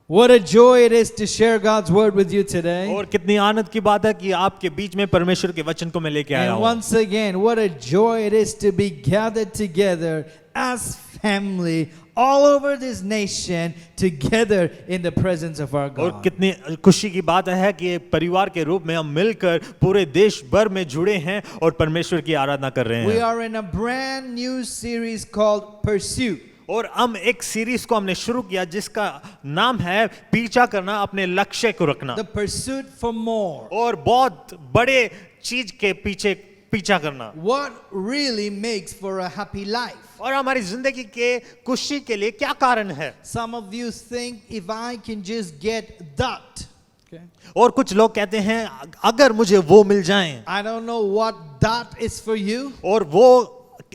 What a joy it is to share God's word with you today. और कितनी आनंद की बात है कि आपके बीच में परमेश्वर के वचन को मैं लेके आया And हूँ। once again, what a joy it is to be gathered together as family all over this nation together in the presence of our और God. कितनी खुशी की बात है कि एक परिवार के रूप में हम मिलकर पूरे देश भर में जुड़े हैं और परमेश्वर की आराधना कर रहे We हैं। are in a brand new series called Pursue. और हम एक सीरीज को हमने शुरू किया जिसका नाम है पीछा करना, अपने लक्ष्य को रखना The pursuit for more. और बहुत बड़े चीज के पीछे पीछा करना What really makes for a happy life? और हमारी जिंदगी के खुशी के लिए क्या कारण है। Some of you think if I can just get that. Okay. और कुछ लोग कहते हैं अगर मुझे वो मिल जाएं, I don't know what that is for you. और वो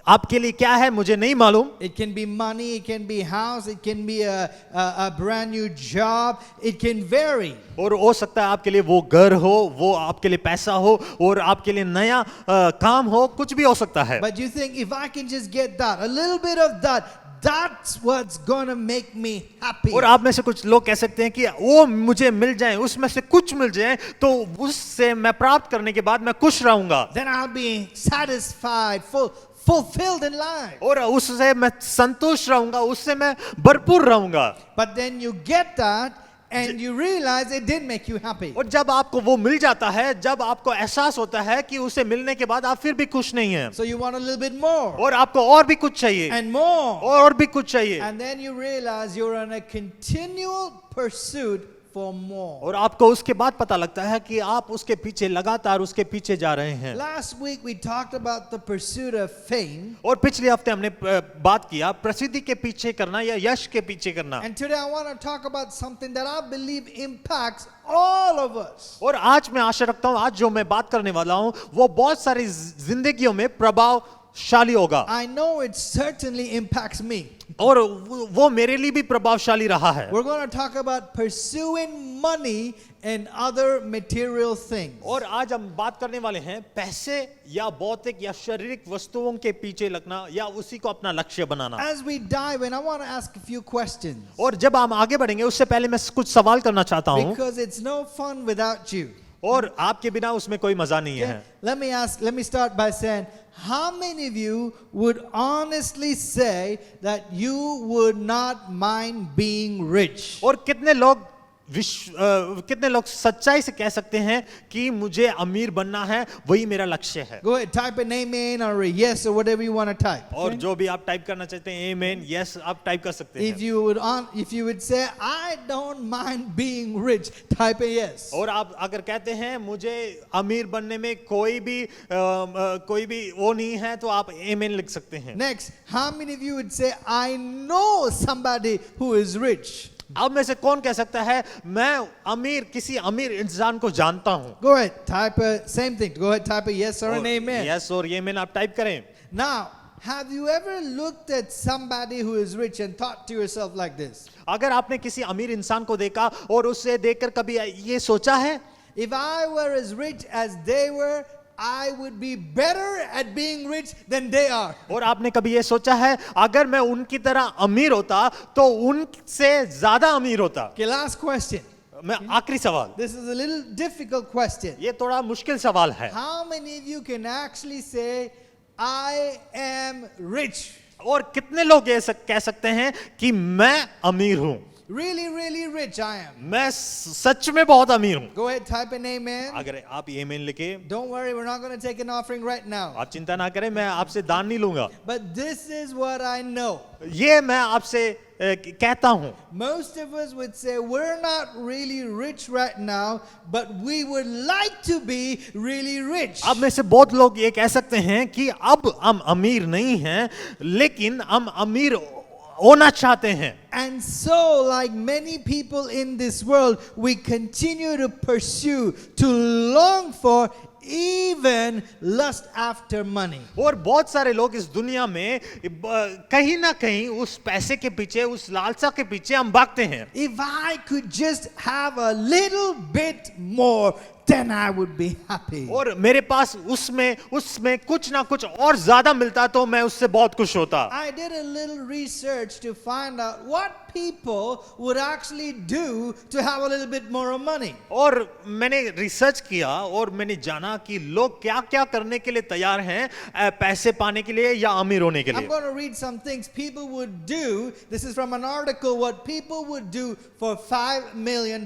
आपके लिए क्या है मुझे नहीं मालूम। It can be money, it can be house, it can be a brand new job, it can vary. और हो सकता है आपके लिए वो घर हो, वो आपके लिए पैसा हो और आपके लिए नया काम हो, कुछ भी हो सकता है। But you think if I can just get that, a little bit of that, that's what's gonna make me happy. और आप में से कुछ लोग कह सकते हैं कि वो मुझे मिल जाए, उसमें से कुछ मिल जाए तो उससे मैं प्राप्त करने के बाद मैं खुश रहूंगा Then I'll be satisfied, fulfilled in life. और उससे मैं संतुष्ट रहूंगा, उससे मैं भरपूर रहूंगा। But then you get that and you realize it didn't make you happy. और जब आपको वो मिल जाता है, जब आपको एहसास होता है कि उसे मिलने के बाद आप फिर भी खुश नहीं हैं So you want a little bit more और आपको और भी कुछ चाहिए and more. और भी कुछ चाहिए And then you realize you're on a continual pursuit for more. और आपको उसके बाद पता लगता है कि आप उसके पीछे लगातार उसके पीछे जा रहे हैं। Last week we talked about the pursuit of fame. और पिछले हफ्ते हमने बात किया प्रसिद्धि के पीछे करना या यश के पीछे करना। And today I want to talk about something that I believe impacts all of us. और आज मैं आशा रखता हूँ आज जो मैं बात करने वाला हूँ वो बहुत सारी जिंदगियों में प्रभावशाली होगा। I know it certainly impacts me. और वो मेरे लिए भी प्रभावशाली रहा है। We're going to talk about pursuing money and other material things. और आज हम बात करने वाले हैं पैसे या भौतिक या शारीरिक वस्तुओं के पीछे लगना या उसी को अपना लक्ष्य बनाना। As we dive in, I want to ask a few questions. और जब हम आगे बढ़ेंगे उससे पहले मैं कुछ सवाल करना चाहता हूँ Because it's no fun without you. और आपके बिना उसमें कोई मजा नहीं है। Let me start by saying, how many of you would honestly say that you would not mind being rich? और कितने लोग सच्चाई से कह सकते हैं कि मुझे अमीर बनना है, वही मेरा लक्ष्य है। Go ahead, type an amen or a yes or whatever you want to type. और जो भी आप टाइप करना चाहते हैं amen yes आप टाइप कर सकते हैं। If you would say I don't mind being rich, type a yes. और आप अगर कहते हैं मुझे अमीर बनने में कोई भी वो नहीं है तो आप amen लिख सकते हैं। Next, how many of you would say I know somebody who is rich? अब में से कौन कह सकता है मैं किसी अमीर इंसान को जानता हूं? Go ahead, same thing. Go ahead, type a yes or an amen. Yes और amen आप टाइप करें। Now, have you ever looked at somebody who is rich and thought to yourself like this? अगर आपने किसी अमीर इंसान को देखा और उससे देखकर कभी ये सोचा है If I were as rich as they were, I would be better at being rich than they are. और आपने कभी ये सोचा है अगर मैं उनकी तरह अमीर होता तो उनसे ज्यादा अमीर होता? Okay, last question. मैं आखिरी सवाल, This is a little difficult question. ये थोड़ा मुश्किल सवाल है। How many of you can actually say I am rich? और कितने लोग ये कह सकते हैं कि मैं अमीर हूं? Really, really rich I am. मैं सच में बहुत अमीर हूं। Go ahead, type an amen. अगर आप amen लिखे, Don't worry, we're not going to take an offering right now. आप चिंता ना करें, मैं आपसे दान नहीं लूंगा। But this is what I know. ये मैं आपसे कहता हूं। Most of us would say we're not really rich right now, but we would like to be really rich. अब में से बहुत लोग ये कह सकते हैं कि अब हम अमीर नहीं हैं, लेकिन हम अमीर होना चाहते हैं। And so, like many people in this world, we continue to pursue, to long for, even lust after money. और बहुत सारे लोग इस दुनिया में कहीं ना कहीं उस पैसे के पीछे, उस लालसा के पीछे हम भागते हैं। If I could just have a little bit more, then I would be happy. और मेरे पास उसमें कुछ ना कुछ और ज्यादा मिलता तो मैं उससे बहुत खुश होता। I did a little research to find out what people would actually do to have a little bit more money. और मैंने रिसर्च किया और मैंने जाना कि लोग क्या क्या करने के लिए तैयार हैं पैसे पाने के लिए या अमीर होने के I'm लिए. going to read some things people would do. This is from an article what people would do for $5 million.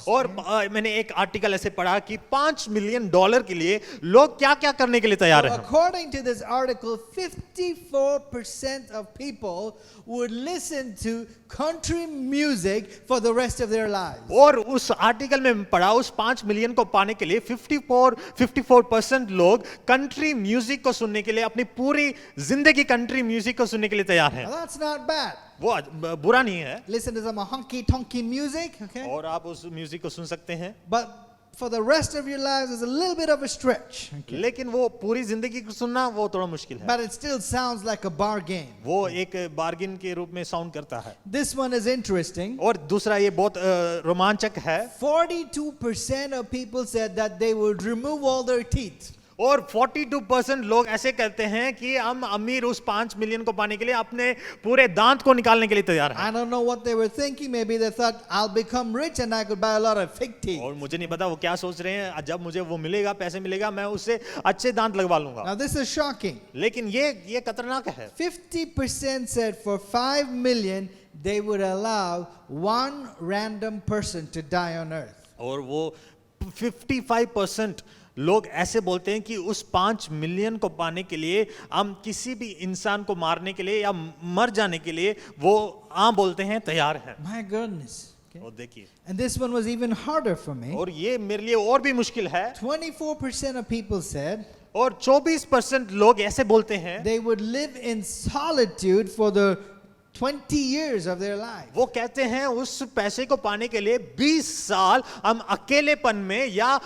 और मैंने एक आर्टिकल ऐसे पढ़ा कि $5 मिलियन के लिए लोग क्या क्या करने के लिए तैयार हैं. According to this article, 54% of people would listen to country music for the rest of their lives. और उस आर्टिकल में पढ़ा उस 5 मिलियन को पाने के लिए 54% लोग कंट्री म्यूजिक को सुनने के लिए अपनी पूरी जिंदगी कंट्री म्यूजिक को सुनने के लिए तैयार हैं. Now that's not bad. वो बुरा नहीं है. Listen to some honky tonky music, okay? और आप उस म्यूजिक को सुन सकते हैं. But for the rest of your lives, it's a little bit of a stretch. Okay? लेकिन वो पूरी जिंदगी को सुनना वो थोड़ा मुश्किल है. But it still sounds like a bargain. वो एक बार्गिन के रूप में साउंड करता है. This one is interesting. और दूसरा ये बहुत रोमांचक है. 42% of people said that they would remove all their teeth. और 42% लोग ऐसे कहते हैं कि हम अमीर उस 5 मिलियन को पाने के लिए अपने पूरे दांत को निकालने के लिए तैयार हैं. I don't know what they were thinking. Maybe they thought I'll become rich and I could buy a lot of fake teeth. और मुझे नहीं पता वो क्या सोच रहे हैं. जब मुझे वो मिलेगा पैसे मिलेगा मैं उससे अच्छे दांत लगवा लूंगा. Now this is shocking. लेकिन ये खतरनाक है. 50% said for 5 million they would allow one random person to die on earth. और वो 55% लोग ऐसे बोलते हैं कि उस 5 मिलियन को पाने के लिए हम किसी भी इंसान को मारने के लिए या मर जाने के लिए वो बोलते हैं तैयार हैं. My goodness. Okay. और देखिए. And this one was even harder for me. और ये मेरे लिए और भी मुश्किल है. 24% of people said और 24% लोग ऐसे बोलते हैं they would live in solitude for the 20 years of their life. वो कहते हैं उस पैसे को पाने के लिए 20 साल हम अकेलेपन में या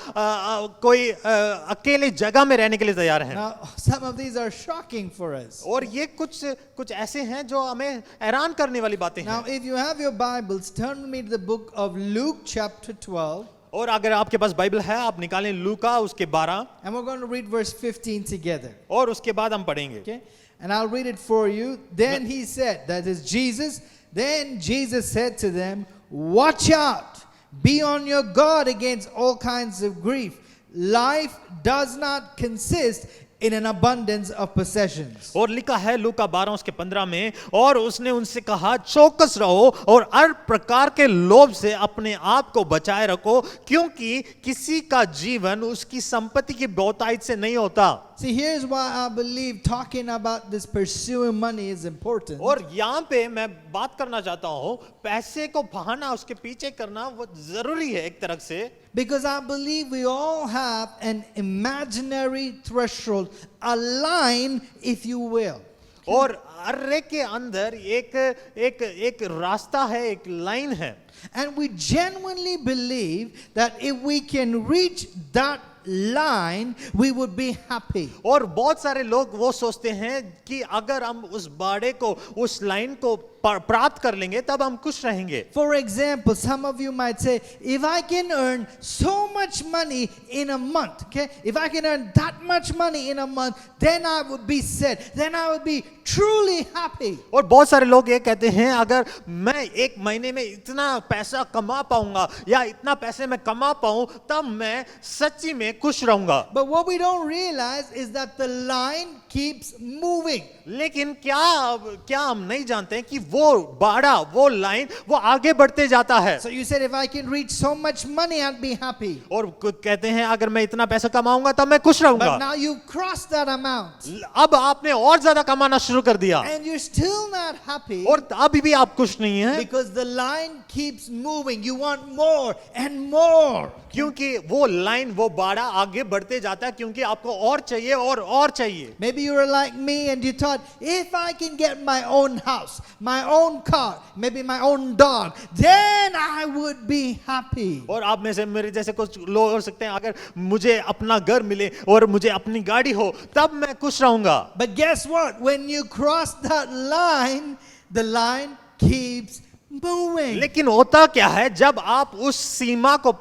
कोई अकेले जगह में रहने के लिए तैयार हैं. Now, some of these are shocking for us. और ये कुछ ऐसे हैं जो हमें हैरान करने वाली बातें Now, हैं. if you have your Bibles, turn with me to the book of Luke chapter 12. और अगर आपके पास बाइबल है आप निकालें लूका उसके 12 And we're going to read verse 15 together. और उसके बाद हम पढ़ेंगे. Okay? And I'll read it for you. Then he said, that is Jesus. Then Jesus said to them, watch out. Be on your guard against all kinds of grief. Life does not consist in an abundance of possessions. और लिखा है लूका 12 उसके 15 में और उसने उनसे कहा चौकस रहो और हर प्रकार के लोभ से अपने आप को बचाए रखो क्योंकि किसी का जीवन उसकी संपत्ति की बहुतायत से नहीं होता. See, here's why I believe talking about this pursuing money is important. और यहाँ पे मैं बात करना चाहता हूँ पैसे को पाना उसके पीछे करना वो जरूरी है एक तरह से. Because I believe we all have an imaginary threshold, a line, if you will. और हर एक के अंदर एक रास्ता है एक लाइन है. And we genuinely believe that if we can reach that line, we would be happy. और बहुत सारे लोग वो सोचते हैं कि अगर हम उस बाड़े को उस लाइन को प्राप्त कर लेंगे तब हम खुश रहेंगे. For example, some of you might say, if I can earn so much money in a month, okay, if I can earn that much money in a month, then I would be set, then I would be truly happy. और बहुत सारे लोग ये कहते हैं अगर मैं एक महीने में इतना पैसा कमा पाऊंगा या इतना पैसे मैं कमा पाऊं तब मैं सच्ची में खुश रहूंगा. But what we don't realize is that the line keeps moving. लेकिन क्या हम नहीं जानते हैं कि वो बाड़ा वो लाइन वो आगे बढ़ते जाता है. So you said, if I can reach so much money, I'd be happy. और कहते हैं अगर मैं इतना पैसा कमाऊंगा तब मैं खुश रहूंगा. But now you've crossed that amount. अब आपने और ज्यादा कमाना शुरू कर दिया And you're still not happy. और अभी भी आप खुश नहीं हैं Because the line keeps moving. You want more and more. क्योंकि वो लाइन वो बाड़ा आगे बढ़ते जाता है क्योंकि आपको और चाहिए और चाहिए. Maybe you were like me and you thought, if I can get my own house, my own car, maybe my own dog, then I would be happy. और आप में से मेरे जैसे कुछ लोग हो सकते हैं अगर मुझे अपना घर मिले और मुझे अपनी गाड़ी हो तब मैं खुश रहूंगा. But guess what? When you cross that line, the line keeps moving. लेकिन होता क्या है, जब आप उस सीमा को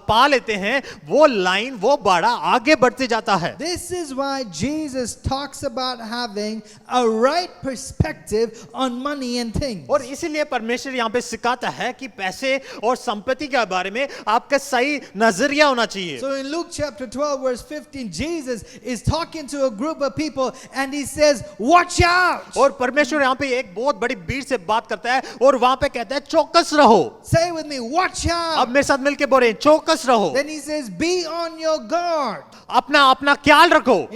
पा लेते हैं, वो लाइन, वो बाड़ा आगे बढ़ते जाता है. This is why Jesus talks about having a right perspective on money and things. और इसीलिए परमेश्वर यहाँ पे सिखाता है कि पैसे और संपत्ति के बारे में आपका सही नजरिया होना चाहिए. So in Luke chapter 12 verse 15, Jesus is talking to a group of people and he says, watch out. और परमेश्वर यहाँ पे एक बहुत बड़ी भीड़ से बात करता है और वहां पे कहता है चौकस रहो. Say with me, watch अब out. मेरे साथ मिलके बोले चौकस रहो. Then he says, be on your guard. अपना ख्याल रखो.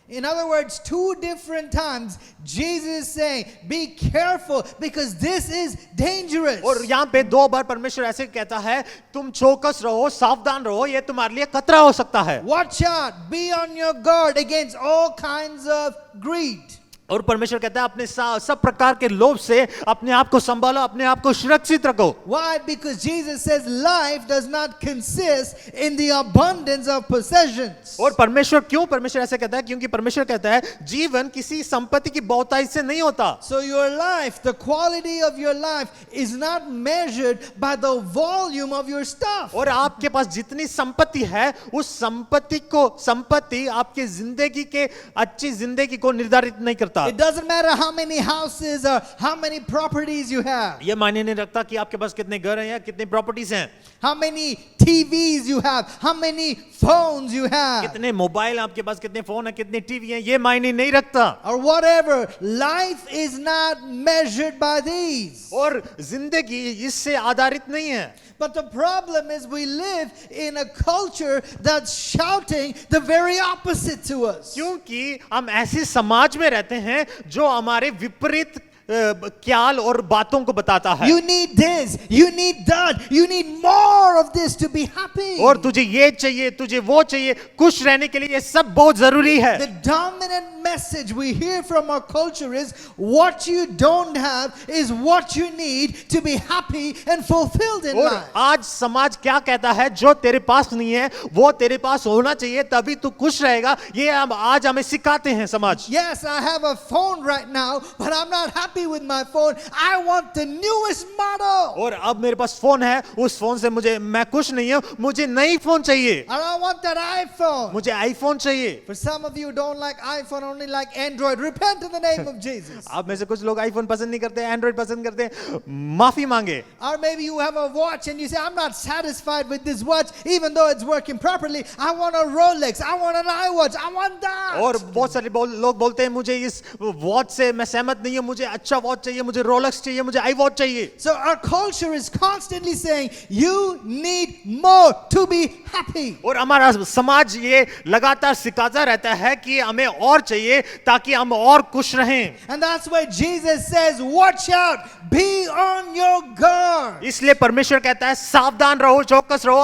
In other words, two different times, Jesus is saying, be careful because this is dangerous. और यहाँ पे दो बार परमेश्वर ऐसे कहता है, तुम चौकस रहो, सावधान रहो, ये तुम्हारे लिए खतरा हो सकता है. Watch out, be on your guard against all kinds of greed. और परमेश्वर कहता है अपने सब प्रकार के लोभ से अपने आप को संभालो, अपने आप को सुरक्षित रखो. Why? Because Jesus says life does not consist in the abundance of possessions. और परमेश्वर ऐसे कहता है, क्योंकि परमेश्वर कहता है जीवन किसी संपत्ति की बहुतायत से नहीं होता. So your life, the quality of your life is not measured by the volume of your stuff. और आपके पास जितनी संपत्ति है, उस संपत्ति आपकी जिंदगी के अच्छी जिंदगी को निर्धारित नहीं करता. It doesn't matter how many houses or how many properties you have. ये मायने नहीं रखता कि आपके पास कितने घर हैं या कितनी प्रॉपर्टीज हैं, How many TVs you have, how many phones you have, कितने मोबाइल आपके पास, कितने फोन हैं, कितनी टीवी हैं, ये मायने नहीं रखता. or whatever. Life is not measured by these. और जिंदगी इससे आधारित नहीं है. But the problem is we live in a culture that's shouting the very opposite to us. क्योंकि हम ऐसे समाज में रहते हैं जो हमारे विपरीत ख्याल और बातों को बताता है. You need this, you need that, you need more of this to be happy. और तुझे ये चाहिए, तुझे वो चाहिए, खुश रहने के लिए ये सब बहुत जरूरी है. The dominant message we hear from our culture is what you don't have is what you need to be happy and fulfilled in और life. आज समाज क्या कहता है, जो तेरे पास नहीं है वो तेरे पास होना चाहिए, तभी तू खुश रहेगा. ये हम आज हमें सिखाते हैं समाज. Yes, I have a phone right now, but I'm not happy with my phone. I want the newest model. और अब मेरे पास फोन है, उस फोन से मैं खुश नहीं हूं, मुझे नई फोन चाहिए, And I want that iPhone. मुझे आईफोन चाहिए. For some of you who don't like iPhone, only like Android, repent in the name of Jesus. आप में से कुछ लोग आईफोन पसंद नहीं करते, एंड्रॉइड पसंद करते हैं, माफी मांगे. Or maybe you have a watch and you say, I'm not satisfied with this watch, even though it's working properly. I want a Rolex, I want an iWatch, I want that. और बहुत सारे लोग बोलते हैं मुझे इस watch से मैं सहमत नहीं हूं, मुझे अच्छा वॉच चाहिए, मुझे रोलेक्स चाहिए, मुझे आई वॉच चाहिए. So our culture is constantly saying, you need more to be happy. और हमारा समाज ये लगातार सिखाता रहता है कि हमें और चाहिए ताकि हम और खुश रहें. And that's why Jesus says, watch out, be on your guard. इसलिए परमेश्वर कहता है सावधान रहो, चौकस रहो,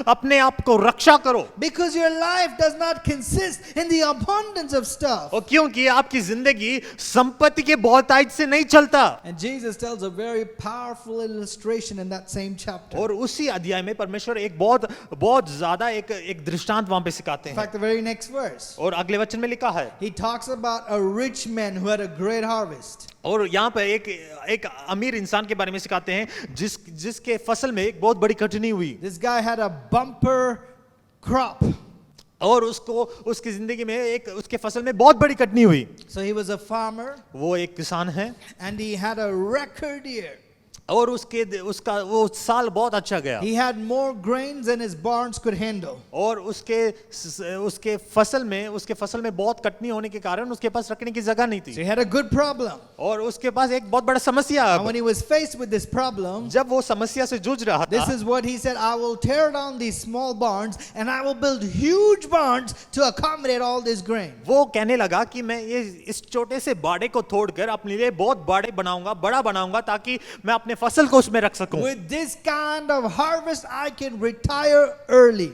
अपने आप को रक्षा करो. Because your life does not consist in the abundance of stuff. और क्योंकि आपकी जिंदगी संपत्ति के बहुतायत से नहीं चलता. And Jesus tells a very powerful illustration in that same chapter. और उसी अध्याय में परमेश्वर एक बहुत ज्यादा एक दृष्टांत वहां पे सिखाते In हैं. fact, the very next verse, और अगले वचन में लिखा है, he talks about a rich man who had a great harvest. और यहाँ पे एक अमीर इंसान के बारे में सिखाते हैं जिसके फसल में एक बहुत बड़ी कटनी हुई. This guy had a bumper crop. और उसकी जिंदगी में उसके फसल में बहुत बड़ी कटनी हुई. So he was a farmer वो एक किसान है and he had a record year. और उसका वो साल बहुत अच्छा गया. He had more grains than his barns could handle. और उसके फसल में बहुत कटनी होने के कारण उसके पास रखने की जगह नहीं So थी. he had a good problem. और उसके पास एक बहुत बड़ा समस्या. And when he was faced with this problem, जब वो समस्या से जूझ रहा this था, is what he said, I will tear down these small barns and I will build huge barns to accommodate all this grain. वो कहने लगा कि मैं इस छोटे से बाड़े को तोड़कर अपने लिए बहुत बड़ा बनाऊंगा ताकि मैं अपने फसल को उसमें रख सकूं. With this kind of harvest, I can retire early.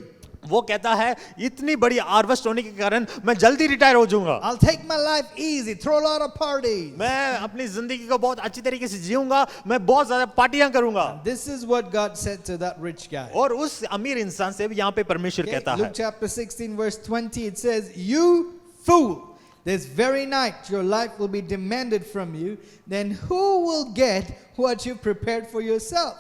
वो कहता है इतनी बड़ी हार्वेस्ट होने के कारण मैं जल्दी रिटायर हो जाऊंगा. I'll take my life easy, throw a lot of parties. मैं अपनी जिंदगी को बहुत अच्छी तरीके से जीऊंगा, मैं बहुत ज्यादा पार्टियां करूंगा. This is what God said to that rich guy. और उस अमीर इंसान से यहाँ पे परमेश्वर Okay, कहता Luke है, chapter 16 verse 20, it says, you fool, this very night your life will be demanded from you, then who will get what you prepared for yourself?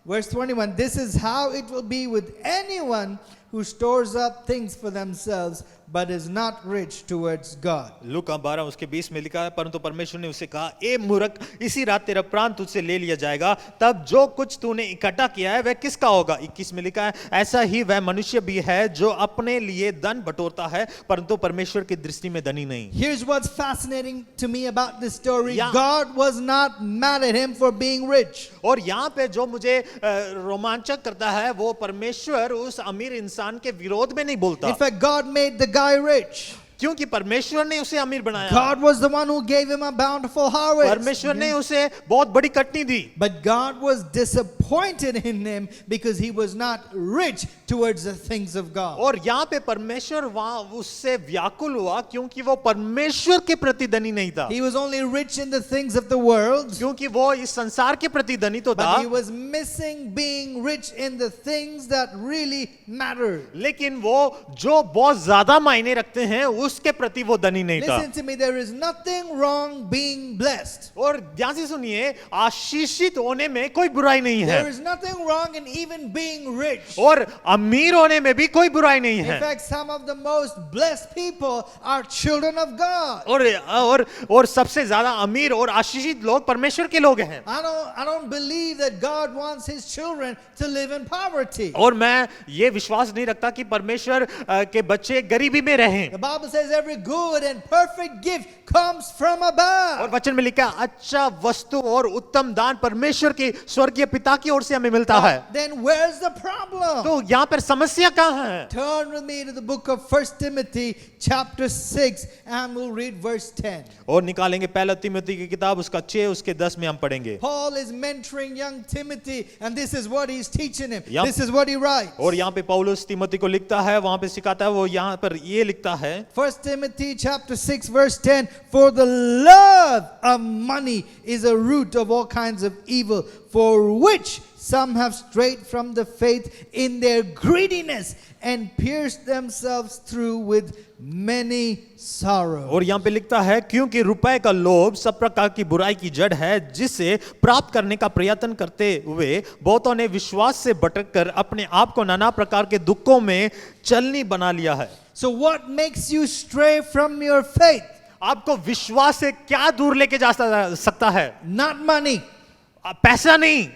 Verse 21, this is how it will be with anyone who stores up things for themselves but is not rich towards God. लूका 12 उसके 20 में लिखा है, परंतु परमेश्वर ने उसे कहा, ए मूर्ख, इसी रात तेरा प्राण तुझसे ले लिया जाएगा, तब जो कुछ तूने इकट्ठा किया है वह किसका होगा? 21 में लिखा है, ऐसा ही वह मनुष्य भी है जो अपने लिए धन बटोरता है परंतु परमेश्वर की दृष्टि में धनी नहीं. Here's what's fascinating to me about this story. Yeah. God was not mad at him for being rich. और यहाँ पे जो मुझे रोमांचक करता है वो परमेश्वर उस अमीर इंसान के विरोध में नहीं बोलता. In fact, God made the guy rich. क्योंकि परमेश्वर ने उसे अमीर बनाया. God was the one who gave him a bountiful harvest. परमेश्वर ने उसे बहुत बड़ी कटनी दी. But God was disappointed in him because he was not rich towards the things of God. और यहाँ पे परमेश्वर वहां उससे व्याकुल हुआ क्योंकि वो परमेश्वर के प्रति धनी नहीं था. He was only rich in the things of the world, क्योंकि वो इस संसार के प्रति धनी तो था, but he was missing being rich in the things that really mattered. लेकिन वो जो बहुत ज्यादा मायने रखते हैं उसके प्रति वो धनी नहीं था. Listen to me, there is nothing wrong being blessed. और ध्यान से सुनिए, आशीषित होने में कोई बुराई नहीं There है is nothing wrong in even being rich. और अमीर होने में भी कोई बुराई नहीं In है. fact, some of the most blessed people are children of God. और सबसे ज्यादा अमीर और आशीषित लोग परमेश्वर के लोग हैं. I don't believe that God wants his children to live in poverty. और मैं ये विश्वास नहीं रखता कि परमेश्वर के बच्चे गरीबी में रहें. The Bible says every good and perfect gift comes from above. और वचन में लिखा है, अच्छा वस्तु और उत्तम दान परमेश्वर के स्वर्गीय पिता की ओर से हमें मिलता है. Then where's the problem? तो यहाँ पर समस्या कहाँ है? Turn with me to the book of 1 Timothy chapter 6 and we'll read verse 10. और निकालेंगे पहला तिमोथी की किताब उसका 6 उसके 10 में हम पढ़ेंगे. Paul is mentoring young Timothy and this is what he's teaching him. Yep. This is what he writes. और यहाँ पे पौलुस तिमोथी को लिखता है, वहां पे सिखाता है, वो यहाँ पर ये लिखता है 1 Timothy chapter 6 verse 10, for the love of money is a root of all kinds of evil, for which some have strayed from the faith in their greediness and pierced themselves through with many sorrows. और यहाँ पे लिखता है, क्योंकि रुपए का लोभ सब प्रकार की बुराई की जड़ है, जिसे प्राप्त करने का प्रयत्न करते हुए बहुतों ने विश्वास से भटक कर अपने आप को नाना प्रकार के दुखों में चलनी बना लिया है. So what makes you stray from your faith? आपको विश्वास से क्या दूर लेके जा सकता है? Not money, पैसा नहीं,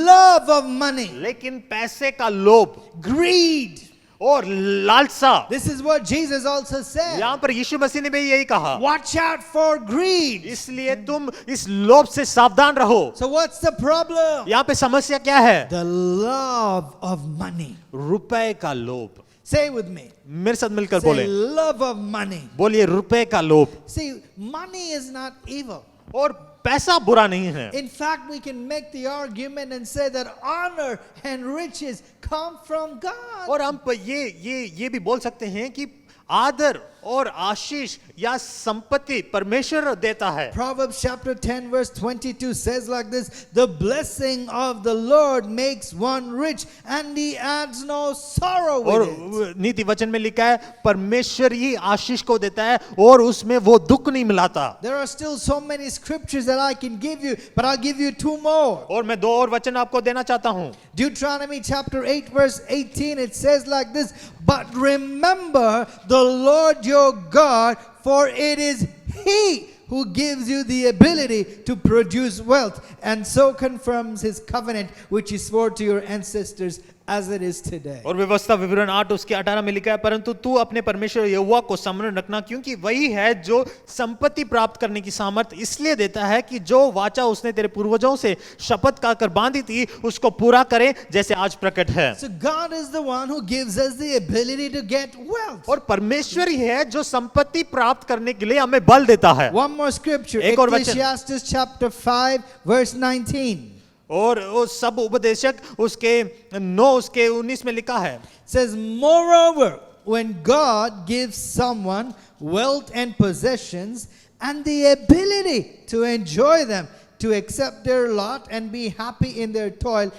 love of money, लेकिन पैसे का लोभ greed. और लालसा. This is what Jesus also said. यहाँ पर यीशु मसीह ने भी यही कहा, Watch out for greed. इसलिए तुम इस लोभ से सावधान रहो. So what's the problem? यहाँ पे समस्या क्या है? The love of money. रुपए का लोभ. Say with me. मेरे साथ मिलकर Say बोले, love of money. बोलिए रुपए का लोभ. See, money is not evil. और पैसा बुरा नहीं है. In fact, we can make the argument and say that honor and riches come from God. और हम ये भी बोल सकते हैं कि आदर और आशीष या संपत्ति परमेश्वर देता है. Proverbs chapter 10 verse 22 says like this, the blessing of the Lord makes one rich and he adds no sorrow और with it. नीति वचन में लिखा है, परमेश्वर ही आशीष को देता है और उसमें वो दुख नहीं मिलाता. There are still so many scriptures that I can give you, but I'll give you two more. और मैं 2 और वचन आपको देना चाहता हूं. Deuteronomy chapter 8 verse 18, it says like this, but remember the Lord your God, for it is He who gives you the ability to produce wealth and so confirms His covenant which He swore to your ancestors as it is today. और व्यवस्था विवरण 8 उसके 18 में लिखा है, परंतु तू अपने परमेश्वर यहोवा को स्मरण रखना, क्योंकि वही है जो संपत्ति प्राप्त करने की सामर्थ इसलिए देता है कि जो वाचा उसने तेरे पूर्वजों से शपथ खाकर बांधी थी उसको पूरा करे, जैसे आज प्रकट है. So God is the one who gives us the ability to get wealth. और परमेश्वर ही है जो संपत्ति प्राप्त करने के लिए हमें बल देता है. One more scripture, एक और वचन. Ecclesiastes chapter 5 verse 19. और वो सब उपदेशक उसके 9 उसके 19 में लिखा है, Says, moreover, when God gives someone wealth and possessions and the ability to enjoy them, to accept their lot and be happy in their toil,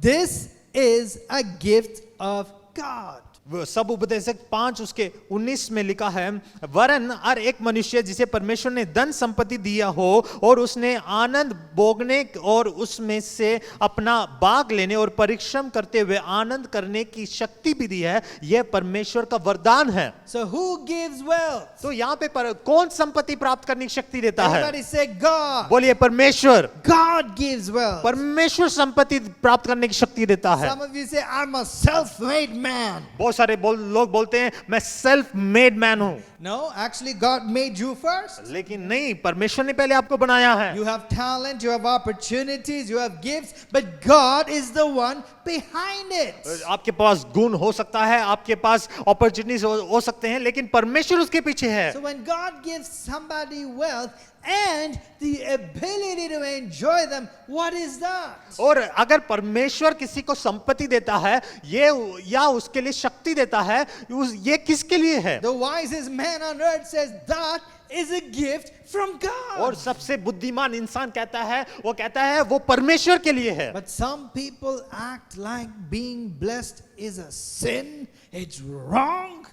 this is a gift of God. सब उपदेशक 5 उसके 19 में लिखा है, वरन हर एक मनुष्य जिसे परमेश्वर ने धन संपत्ति दिया हो और उसने आनंद भोगने और उसमें से अपना भाग लेने और परिश्रम करते हुए आनंद करने की शक्ति भी दी है, यह परमेश्वर का वरदान है। So who gives wealth? तो यहाँ पे कौन संपत्ति प्राप्त करने की शक्ति देता है? Everybody say God. बोलिए परमेश्वर। God gives wealth. परमेश्वर संपत्ति प्राप्त करने की शक्ति देता है। Some of you say, I'm a self-made man. बहुत सारे लोग बोलते हैं मैं सेल्फ मेड मैन हूं, No, actually God made you first. लेकिन नहीं, परमेश्वर ने पहले आपको बनाया है। You have talent, you have opportunities, you have gifts, but God is the one behind it. आपके पास गुण हो सकता है, आपके पास अपॉर्चुनिटीज हो सकते हैं, लेकिन परमेश्वर उसके पीछे है। So when God gives somebody wealth and the ability to enjoy them, what is that? और अगर परमेश्वर किसी को संपत्ति देता है, ये या उसके लिए शक्ति देता है, ये किसके लिए है? The wisest man on earth says that is a gift from God. और सबसे बुद्धिमान इंसान कहता है, वो कहता है वो परमेश्वर के लिए है। But some people act like being blessed is a sin. It's wrong.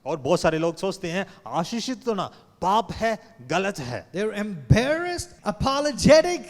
और बहुत सारे लोग सोचते हैं आशीषित तो ना पाप है, गलत है। They're embarrassed, apologetic.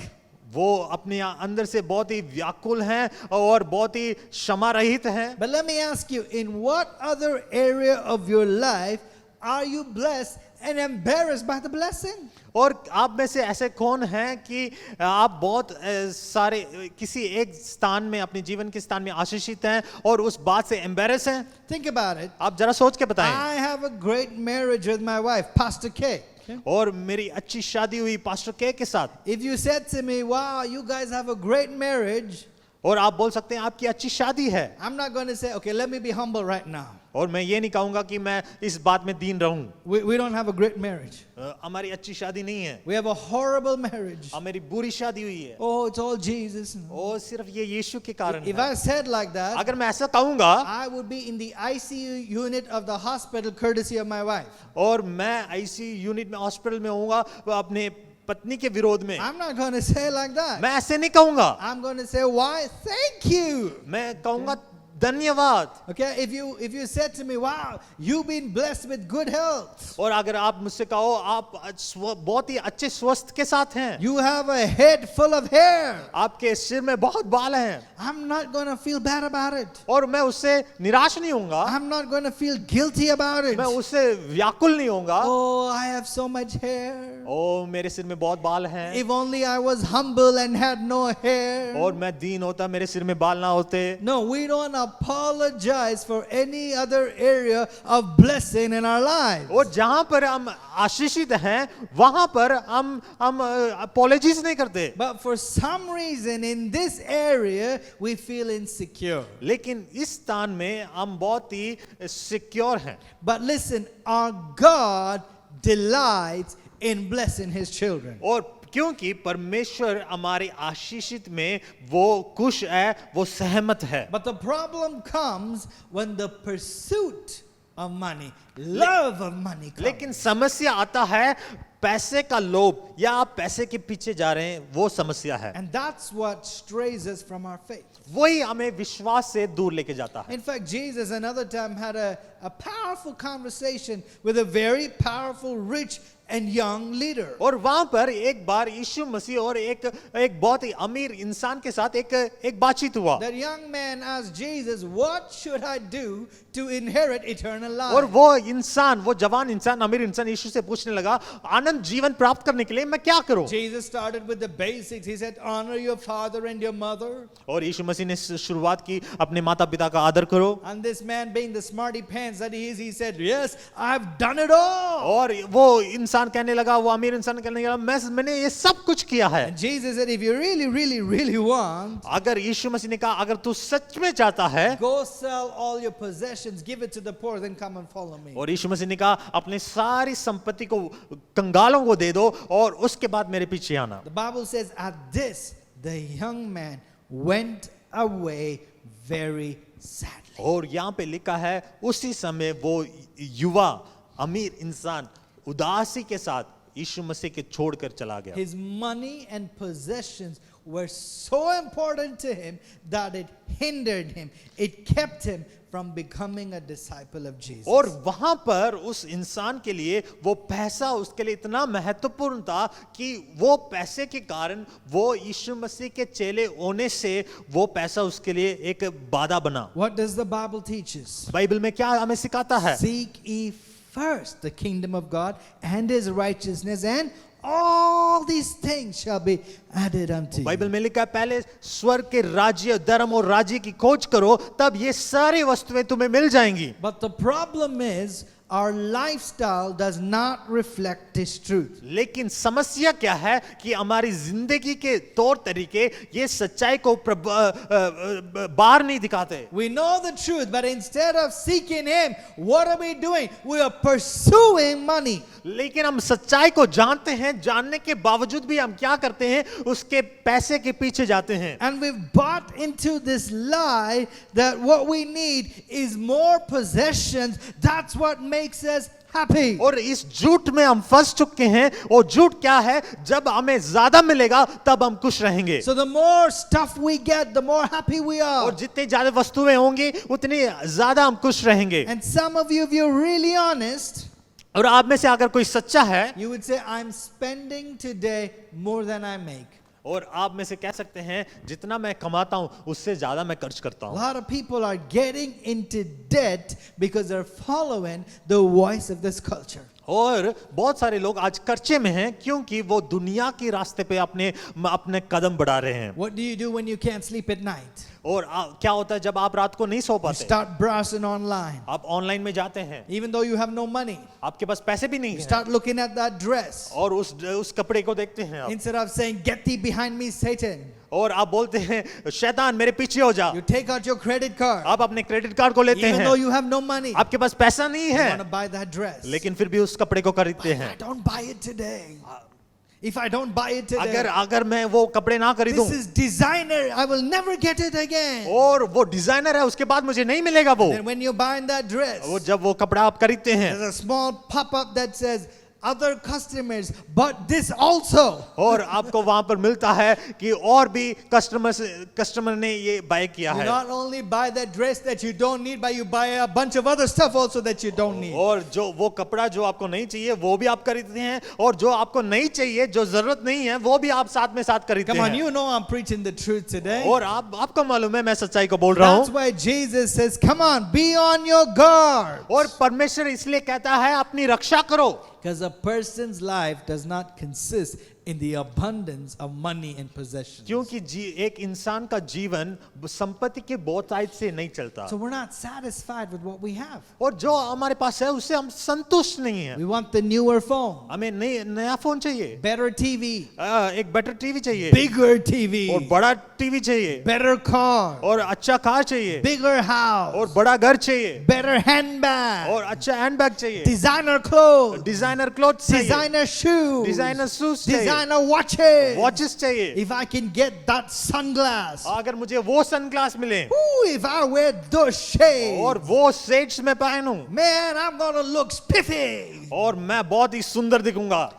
वो अपने अंदर से बहुत ही व्याकुल हैं और बहुत ही क्षमा रहित हैं। But let me ask you, in what other area of your life are you blessed and embarrassed by the blessing? और आप में से ऐसे कौन हैं कि आप बहुत सारे किसी एक स्थान में, अपने जीवन के स्थान में आशीषित हैं और उस बात से एम्बैरेस हैं? Think about it. आप जरा सोच के बताएं। I have a great marriage with my wife, Pastor K. और मेरी अच्छी शादी हुई पास्टर के साथ। If you said to me, wow, you guys have a great marriage, और आप बोल सकते हैं आपकी अच्छी शादी है। I'm not going to say, okay, let me be humble right now. और मैं ये नहीं कहूंगा कि मैं इस बात में दीन रहूं। We don't have a great marriage. हमारी अच्छी शादी नहीं है, We have a horrible marriage. हमारी बुरी शादी हुई है। Oh, it's all Jesus. और सिर्फ ये यीशु के कारण If है। I said like that, अगर मैं ऐसा कहूंगा I would be in the ICU unit of the hospital courtesy of my wife. और मैं आईसीयू यूनिट में हॉस्पिटल में होऊंगा अपने पत्नी के विरोध में, I'm not going to say like that. मैं ऐसे नहीं कहूंगा। I'm going to say, why? Thank you. मैं कहूंगा धन्यवाद। Okay, if you said to me, wow, you've been blessed with good health. और अगर आप मुझसे कहो आप बहुत ही अच्छे स्वस्थ के साथ हैं, You have a head full of hair. आपके सिर में बहुत बाल हैं, I'm not going to feel bad about it. और मैं उससे निराश नहीं होऊंगा, I'm not going to feel guilty about it. मैं उससे व्याकुल नहीं होऊंगा। Oh, I have so much hair. ओ मेरे सिर में बहुत बाल हैं, If only I was humble and had no hair. और मैं दीन होता, मेरे सिर में बाल ना होते। No, we don't apologize for any other area of blessing in our lives. और जहां पर हम आशीषित हैं वहां पर हम अपॉलॉजीज नहीं करते, But for some reason in this area we feel insecure. लेकिन इस स्थान में हम बहुत ही सिक्योर हैं। But listen, our God delights in blessing his children. और क्योंकि परमेश्वर हमारे आशीषित में वो खुश है, वो सहमत है। But the problem comes when the pursuit of money, love of money comes. लेकिन समस्या आता है पैसे का लोभ, या आप पैसे के पीछे जा रहे हैं, वो समस्या है। And that's what strays us from our faith. वही हमें विश्वास से दूर लेके जाता है। In fact, Jesus another time had a powerful conversation with a very powerful, rich and young leader. और वहां पर एक बार यीशु मसीह और एक बहुत ही अमीर इंसान के साथ एक बातचीत हुआ। That young man asked Jesus, what should I do to inherit eternal life? और वो इंसान, वो जवान इंसान, अमीर इंसान यीशु से पूछने लगा, आनंद जीवन प्राप्त करने के लिए मैं क्या करूं? Jesus started with the basics. He said, honor your father and your mother. और यीशु मसीह ने शुरुआत की, अपने माता पिता का आदर करो। And this man, being the smarty pants that he is, he said, yes, I've done it all. और वो इंसान कहने लगा, वो अमीर इंसान कहने लगा, मैंने ये सब कुछ किया है। And Jesus said, if you really, really, really want, अगर यीशु मसीह ने कहा, अगर तू सच में चाहता है, go sell all your possessions, give it to the poor, then come and follow me. और यीशु मसीह ने कहा, अपने सारी संपत्ति को कंगालों को दे दो और उसके बाद मेरे पीछे आना। The Bible says, at this, the young man went away very sadly. और यहाँ पे लिखा है, उसी समय वो युवा अमीर इंसान उदासी के साथ यीशु मसीह के छोड़कर चला गया। His money and possessions were so important to him that it hindered him. It kept him from becoming a disciple of Jesus. और वहां पर उस इंसान के लिए वो पैसा उसके लिए इतना महत्वपूर्ण था कि वो पैसे के कारण वो यीशु मसीह के चेले होने से वो पैसा उसके लिए एक बाधा बना। What does the Bible teach us? Bible में क्या हमें सिखाता है? Seek ye first the kingdom of God and his righteousness, and all these things shall be added unto you. Bible में लिखा है पहले स्वर्ग के राज्य, धर्म और राज्य की खोज करो, तब ये सारी वस्तुएं तुम्हें मिल जाएंगी। But the problem is our lifestyle does not reflect this truth. लेकिन समस्या क्या है कि हमारी जिंदगी के तौर तरीके ये सच्चाई को बाहर नहीं दिखाते। We know the truth, but instead of seeking him, what are we doing? We are pursuing money. लेकिन हम सच्चाई को जानते हैं, जानने के बावजूद भी हम क्या करते हैं? उसके पैसे के पीछे जाते हैं। And we've bought into this lie that what we need is more possessions. That's what makes us happy. और इस झूठ में हम फंस चुके हैं। और झूठ क्या है? जब हमें ज्यादा मिलेगा तब हम खुश रहेंगे। So the more stuff we get, the more happy we are. और जितनी ज्यादा वस्तुएं होंगी उतनी ज्यादा हम खुश रहेंगे। And some of you, if you're really honest, और आप में से अगर कोई सच्चा है, you would say, I'm spending today more than I make. और आप में से कह सकते हैं जितना मैं कमाता हूं उससे ज्यादा मैं खर्च करता A हूं। lot of people are getting into debt because they're following the voice of this culture. और बहुत सारे लोग आज कर्जे में हैं क्योंकि वो दुनिया के रास्ते पे अपने कदम बढ़ा रहे हैं। What do you do when you can't sleep at night? और क्या होता है जब आप रात को नहीं सो You पाते? start browsing online. आप ऑनलाइन में जाते हैं, Even though you have no money, आपके पास पैसे भी नहीं you है, start looking at that dress. और उस कपड़े को देखते हैं आप, Instead of saying, get thee behind me, Satan, और आप बोलते हैं शैतान मेरे पीछे हो जा। you take out your credit card. आप अपने क्रेडिट कार्ड को लेते Even हैं, though you have no money, आपके पास पैसा नहीं you want to है, buy that dress. लेकिन फिर भी उस कपड़े को खरीदते If I हैं। don't buy it today, if I don't buy it today, अगर मैं वो कपड़े ना खरीदूं, this is designer, I will never get it again. और वो डिजाइनर है, उसके बाद मुझे नहीं मिलेगा वो। And when you're buying that dress, वो जब वो कपड़ा आप खरीदते हैं, there's a small pop-up that says, other customers, but this also. और आपको वहां पर मिलता है कि और भी कस्टमर ने ये बाय किया You है। not only buy that dress that you don't need, but you buy a bunch of other stuff also that you don't need. और जो वो कपड़ा जो आपको नहीं चाहिए वो भी आप खरीदते हैं, और जो आपको नहीं चाहिए, जो जरूरत नहीं है, वो भी आप साथ में साथ खरीदते Come on, हैं। you know I'm preaching the truth today. और आपको मालूम है मैं सच्चाई को बोल रहा That's हूँ। why Jesus says, come on, be on your guard. और परमेश्वर इसलिए कहता है अपनी रक्षा करो, Because a person's life does not consist in the abundance of money and possessions. क्योंकि एक इंसान का जीवन संपत्ति के बहुतायत से नहीं चलता। So we're not satisfied with what we have. और जो हमारे पास है उससे हम संतुष्ट नहीं है। We want the newer phone, हमें नया फोन चाहिए, better TV, एक बेटर टीवी चाहिए, bigger TV, और बड़ा टीवी चाहिए, better car, और अच्छा कार चाहिए, bigger house, और बड़ा घर चाहिए, better handbag, और अच्छा हैंडबैग चाहिए, designer clothes, डिजाइनर क्लोथ्स चाहिए, designer shoes, डिजाइनर शूज चाहिए, designer watches. वॉचेस चाहिए। If I can get that sunglass, अगर मुझे वो सनग्लास मिले ooh, if I wear those shades, और वो सेट्स में पहनूं, man, I'm gonna look spiffy. और मैं बहुत ही सुंदर दिखूंगा।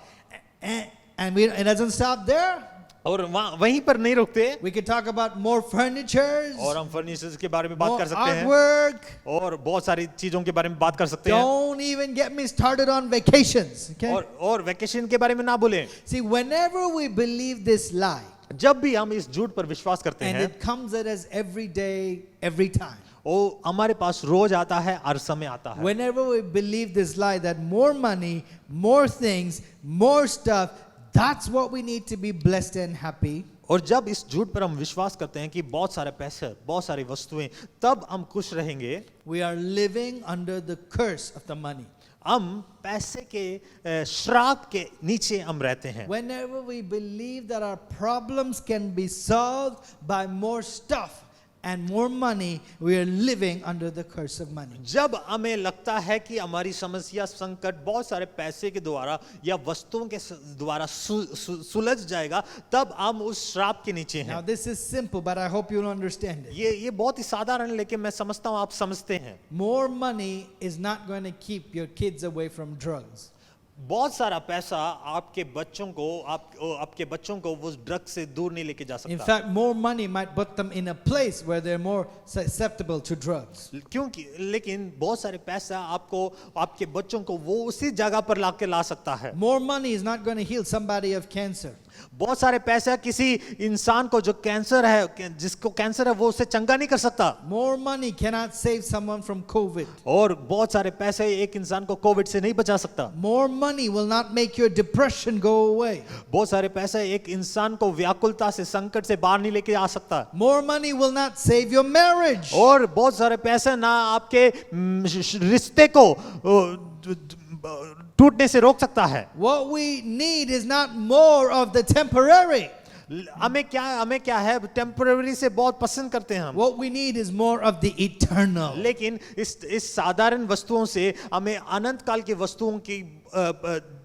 And it doesn't stop there. और वहीं पर नहीं रुकते, We could talk about more furnitures, और हम फर्नीचर्स के बारे में बात more कर सकते हैं, artwork. और बहुत सारी चीजों के बारे में बात कर सकते हैं। Don't even get me started on vacations. Okay? और वेकेशन के बारे में ना बोले। See, whenever we believe this lie, जब भी हम इस झूठ पर विश्वास करते and हैं, it comes at us every day, every time. वो हमारे पास रोज आता है, हर समय आता है। Whenever we believe this lie that more money, more things, more stuff, that's what we need to be blessed and happy. और जब इस झूठ पर हम विश्वास करते हैं कि बहुत सारे पैसे, बहुत सारी वस्तुएं, तब हम खुश रहेंगे। We are living under the curse of the money. हम पैसे के श्राप के नीचे हम रहते हैं। Whenever we believe that our problems can be solved by more stuff and more money, we are living under the curse of money. जब हमें लगता है कि हमारी समस्या, संकट बहुत सारे पैसे के द्वारा या वस्तुओं के द्वारा सुलझ जाएगा, तब हम उस श्राप के नीचे Now हैं। this is simple, but I hope you'll understand it. ये बहुत ही साधारण है, लेकिन मैं समझता हूँ आप समझते हैं। More money is not going to keep your kids away from drugs. बहुत सारा पैसा आपके बच्चों को आपके बच्चों को वो ड्रग से दूर नहीं लेके जा In सकता। fact, more money might put them in a place where they're more susceptible to drugs. क्योंकि लेकिन बहुत सारे पैसा आपको आपके बच्चों को वो उसी जगह पर लाके ला सकता है। More money is not going to heal somebody of cancer. बहुत सारे पैसा किसी इंसान को जो कैंसर है जिसको कैंसर है वो उससे चंगा नहीं कर सकता। More money cannot save someone from COVID. और बहुत सारे पैसे एक इंसान को कोविड से नहीं बचा सकता। More money will not make your depression go away. बहुत सारे पैसे एक इंसान को व्याकुलता से संकट से बाहर नहीं लेके आ सकता। More money will not save your marriage. और बहुत सारे पैसे ना आपके रिश्ते को टूटने से रोक सकता है। What we need is not more of the temporary. हमें क्या है टेम्पररी से बहुत पसंद करते हैं हम। What we need is more of the eternal. लेकिन इस साधारण वस्तुओं से हमें अनंत काल की वस्तुओं की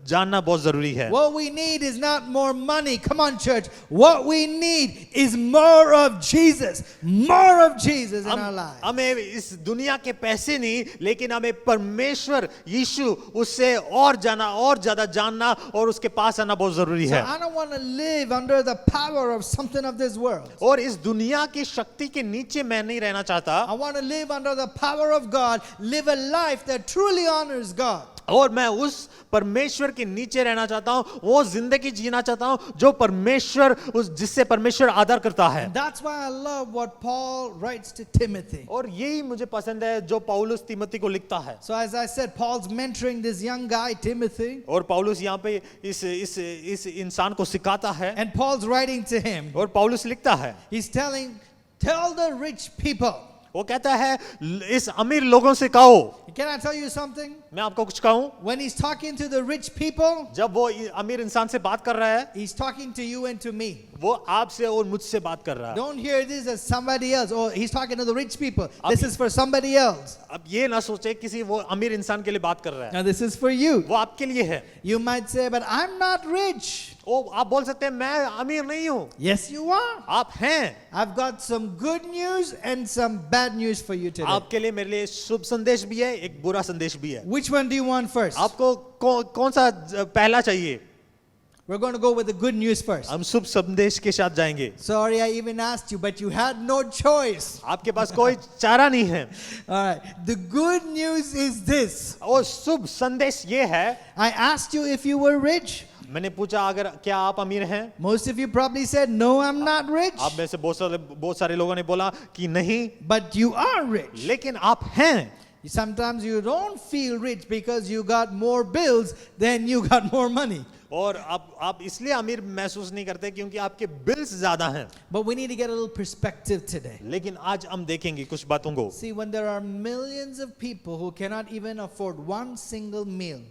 जानना बहुत जरूरी है। What we need is not more money. Come on, church. What we need is more of Jesus. More of Jesus in our lives. हमें इस दुनिया के पैसे नहीं, लेकिन हमें परमेश्वर यीशु उससे और जाना और ज्यादा जानना और उसके पास आना बहुत जरूरी So है। I don't want to live under the power of something of this world. और इस दुनिया की शक्ति के नीचे मैं नहीं रहना चाहता, I want to live under the power of God, live a life that truly honors God. और मैं उस परमेश्वर के नीचे रहना चाहता हूं, वो जिंदगी जीना चाहता हूं जो परमेश्वर जिससे परमेश्वर आदर करता है। That's why I love what Paul writes to Timothy. और यही मुझे पसंद है जो पौलुस तिमोथी को लिखता है। So as I said, Paul's mentoring this young guy, Timothy, और पौलुस यहाँ पे इस इंसान को सिखाता है, and Paul's writing to him. और पौलुस लिखता है, He's telling, tell the rich people. वो कहता है इस अमीर लोगों से कहो। Can I tell you something? मैं आपको कुछ कहूं, When he's talking to the rich people, जब वो अमीर इंसान से बात कर रहा है, he's talking to you and to me. वो आपसे और मुझसे बात कर रहा है। Don't hear this as somebody else. Oh, he's talking to the rich people. This is for somebody else. अब ये ना सोचे किसी वो अमीर इंसान के लिए बात कर रहा है, Now this is for you. वो आपके लिए है। You might say, but I'm not rich. ओ आप बोल सकते हैं मैं अमीर नहीं हूँ, Yes, you are. आप हैं। I've got some good news and some bad news for you today. आपके लिए मेरे लिए शुभ संदेश भी है, एक बुरा संदेश भी है। Which one do you want first? आपको कौन सा पहला चाहिए? We're going to go with the good news first. हम शुभ संदेश के साथ जाएंगे। Sorry, I even asked you, but you had no choice. आपके पास कोई चारा नहीं है। All right. The good news is this. और शुभ संदेश ये है, I asked you if you were rich. मैंने पूछा अगर क्या आप अमीर हैं? Most of you probably said, no, I'm not rich. आप में से बहुत सारे लोगों ने बोला कि नहीं, But you are rich. लेकिन आप हैं। Sometimes you don't feel rich because you got more bills than you got more money. और आप इसलिए अमीर महसूस नहीं करते क्योंकि आपके बिल्स ज्यादा हैं। But we need to get a little perspective today. लेकिन आज हम देखेंगे कुछ बातों को। See, when there are millions of people who cannot even afford one single meal,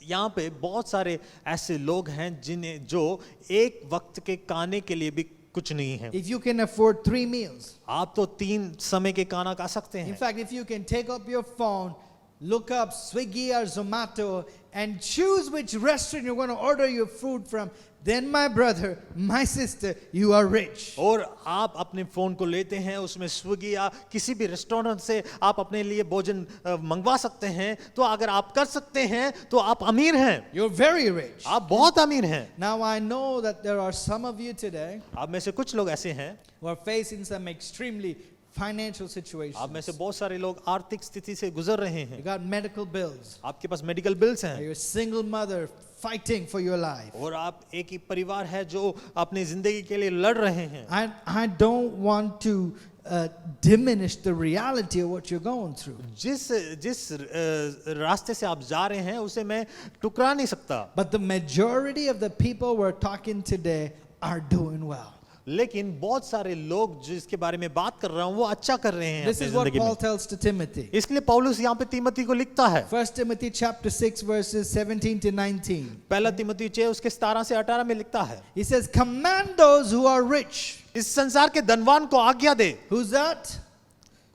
यहाँ पे बहुत सारे ऐसे लोग हैं जिन्हें जो एक वक्त के खाने के लिए भी कुछ नहीं है। if you can afford 3 meals, आप तो 3 समय के खाना खा सकते in हैं। fact, if you can take up your phone, look up Swiggy or Zomato and choose which restaurant you're going to order your food from, then my brother, my sister, you are rich. और आप अपने phone को लेते हैं, उसमें Swiggy या किसी भी रेस्टोरेंट से आप अपने लिए भोजन मंगवा सकते हैं, तो अगर आप कर सकते हैं तो आप अमीर हैं। You're very rich. आप बहुत अमीर हैं। Now I know that there are some of you today आप में से कुछ लोग ऐसे हैं, who are facing some extremely financial situations. आप में से बहुत सारे लोग आर्थिक स्थिति से गुजर रहे You हैं। got medical bills. आपके पास मेडिकल बिल्स हैं, You're a single mother fighting for your life. और आप एक ही परिवार है जो अपनी जिंदगी के लिए लड़ रहे हैं। I don't want to diminish the reality of what you're going through. जिस रास्ते से आप जा रहे हैं उसे मैं टुकरा नहीं सकता, But the majority of the people we're talking today are doing well. लेकिन बहुत सारे लोग जिसके बारे में बात कर रहा हूं वो अच्छा कर रहे हैं This अपनी is what जिंदगी Paul में। tells to Timothy. इसलिए पौलुस यहाँ पे तिमोथी को लिखता है। 1 Timothy chapter 6 verses 17 to 19. पहला तिमोथी 6 उसके 17 से 18 में लिखता है, He says, command those who are rich. इस संसार के धनवान को आज्ञा दे। Who's that?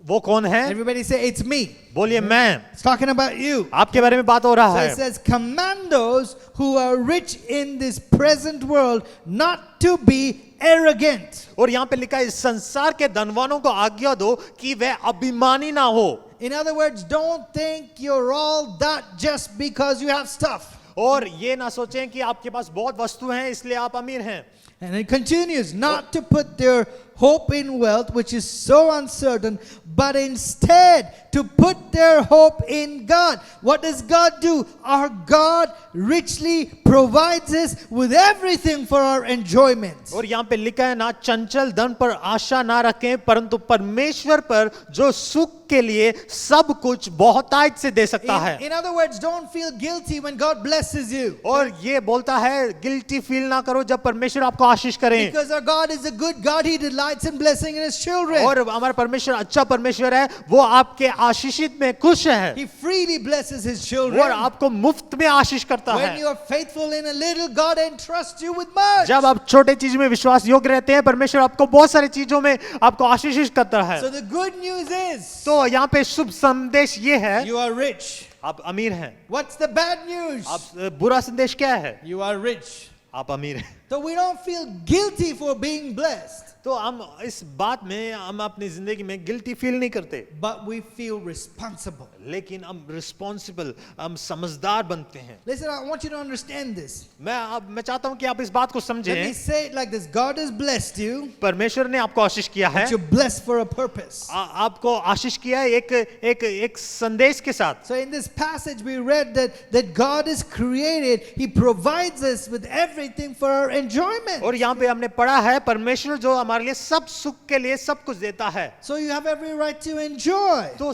वो कौन है? Everybody say, it's me. बोलिए मैं। It's talking about you. आपके बारे में बात हो रहा So it है। says, command those who are rich in this present world not to be arrogant. और यहाँ पे लिखा है, इस संसार के धनवानों को आज्ञा दो कि वे अभिमानी ना हो। In other words, don't think you're all that just because you have stuff. और ये ना सोचें कि आपके पास बहुत वस्तु हैं इसलिए आप अमीर हैं। And it continues, not to put their hope in wealth, which is so uncertain, but instead to put their hope in God. What does God do? Our God richly provides us with everything for our enjoyment. और यहाँ पे लिखा है ना चंचल धन पर आशा ना रखें परंतु परमेश्वर पर जो सुख के लिए सब कुछ बहुतायत से दे सकता है। In other words, don't feel guilty when God blesses you. और ये बोलता है गिल्टी फील ना करो जब परमेश्वर आपको आशीष करें। Because our God is a good God, He delights in blessing in His children. और हमारा परमेश्वर अच्छा परमेश्वर है, वो आपके आशीषित में खुश है He freely blesses His children. और आपको मुफ्त में आशीष करता When है। you are faithful in a little, God entrusts you with much. जब आप छोटे चीज में विश्वास योग्य रहते हैं परमेश्वर आपको बहुत सारी चीजों में आपको आशीषित करता है। So the good news is, तो यहाँ पे शुभ संदेश ये है you are rich. आप अमीर हैं। What's the bad news? आप बुरा संदेश क्या है? You are rich. आप अमीर हैं। So we don't feel guilty for being blessed, तो हम इस बात में हम अपनी जिंदगी में गिल्टी फील नहीं करते, but we feel responsible. लेकिन हम रिस्पॉन्सिबल, हम समझदार बनते हैं। Listen, I want you to understand this. मैं चाहता हूं कि आप इस बात को Let me समझें। say it like this. God has blessed you, परमेश्वर ने आपको आशीष किया है, but you're blessed for a purpose. आपको आशीष किया है एक संदेश के साथ। So in this passage we read that God is created, He provides us with everything for our enjoyment. और यहाँ पे हमने पढ़ा है परमेश्वर जो हमारे लिए सब सुख के लिए सब कुछ देता है। So you have every right to enjoy. तो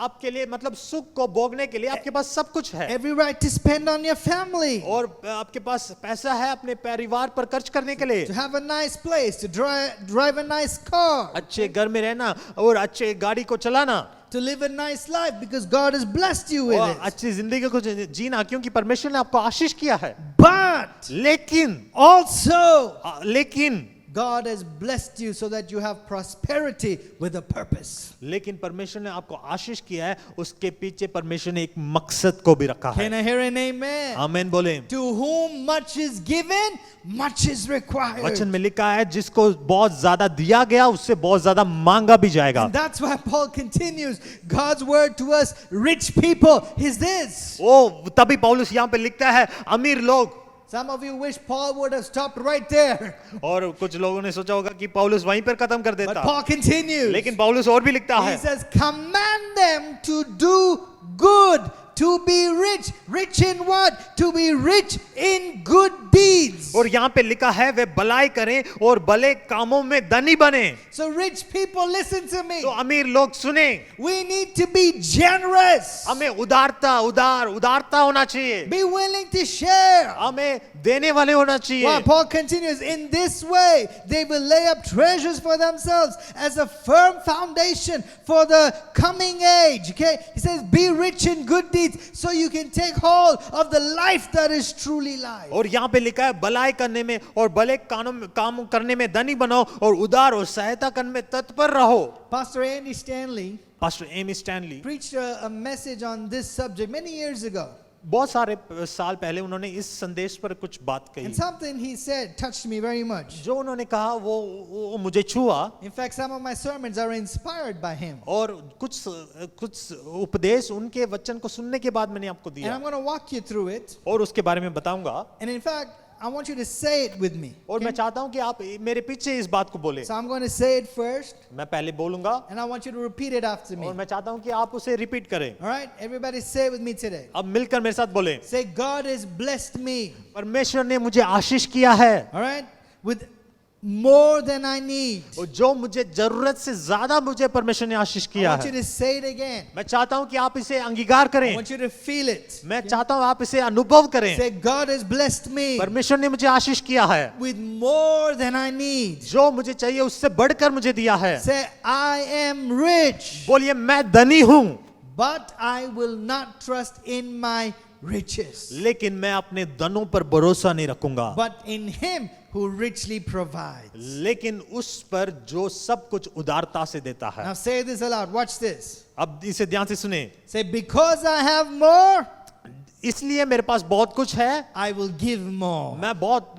आपके लिए मतलब सुख को भोगने के लिए आपके पास सब कुछ है Every right to spend on your family. और आपके पास पैसा है अपने परिवार पर खर्च करने के लिए, To have a nice place, to drive a nice car, अच्छे घर में रहना और अच्छे गाड़ी को चलाना to live a nice life because God has blessed you with और it. अच्छी जिंदगी को जीना क्योंकि परमेश्वर ने आपको आशीष किया है। But लेकिन God has blessed you so that you have prosperity with a purpose. लेकिन परमेश्वर ने आपको आशीष किया है, उसके पीछे परमेश्वर ने एक मकसद को भी रखा Can है। I hear an amen? आमीन बोले। To whom much is given, much is required. वचन में लिखा है जिसको बहुत ज्यादा दिया गया उससे बहुत ज्यादा मांगा भी जाएगा। And that's why Paul continues. God's word to us, rich people, is this. ओ तभी पौलुस यहाँ पे लिखता है अमीर लोग। Some of you wish Paul would have stopped right there. और कुछ लोगों ने सोचा होगा कि पौलुस वहीं पर खत्म कर But देता, Paul continues. लेकिन पौलुस और भी लिखता He है says, command them to do good, to be rich. Rich in what? To be rich in good deeds. और यहाँ पे लिखा है वे भलाई करें और भले कामों में धनी बने। So rich people, listen to me. तो अमीर लोग सुने, We need to be generous. हमें उदारता होना चाहिए, Be willing to share. हमें देने वाले होना Well, चाहिए। Paul continues, in this way they will lay up treasures for themselves as a firm foundation for the coming age. Okay? He says, be rich in good deeds so you can take hold of the life that is truly life. और यहाँ पे लिखा है भलाई करने में और भले काम करने में धनी बनो और उदार और सहायता करने में तत्पर रहो। Pastor Andy Stanley pastor Amy Stanley preached a message on this subject many years ago. बहुत सारे साल पहले उन्होंने इस संदेश पर कुछ बात And कही, something he said touched me very much. जो उन्होंने कहा वो मुझे छुआ। In fact, some of my sermons are inspired by him. और कुछ उपदेश उनके वचन को सुनने के बाद मैंने आपको And दिया I'm going to walk you through it. और उसके बारे में बताऊंगा। And in fact, I want you to say it with me. और मैं चाहता हूं कि आप मेरे पीछे इस बात को बोले। So I'm going to say it first, मैं पहले बोलूंगा and I want you to repeat it after me. और मैं चाहता हूं कि आप उसे रिपीट करें। All right? Everybody say it with me today. अब मिलकर मेरे साथ बोले, Say, God has blessed me. परमेश्वर ने मुझे आशीष किया है All right? With more than I need. और जो मुझे जरूरत से ज्यादा मुझे परमेश्वर ने आशीष I किया want you है। to say it again. मैं चाहता हूं कि आप इसे अंगीकार I करें। want you to feel it. मैं चाहता हूं आप इसे अनुभव करें। Say, God has blessed me परमेश्वर ने मुझे आशीष किया है, with more than I need. जो मुझे चाहिए उससे बढ़कर मुझे दिया है। Say, I am rich, बोलिए मैं धनी हूं, but I will not trust in my riches, लेकिन मैं अपने धनों पर भरोसा नहीं रखूंगा, but in Him who richly provides. लेकिन उस पर जो सब कुछ उदारता से देता है। Now say this aloud. Watch this. अब इसे ध्यान से सुने। Say, because I have more, इसलिए मेरे पास बहुत कुछ है, I will give more. मैं बहुत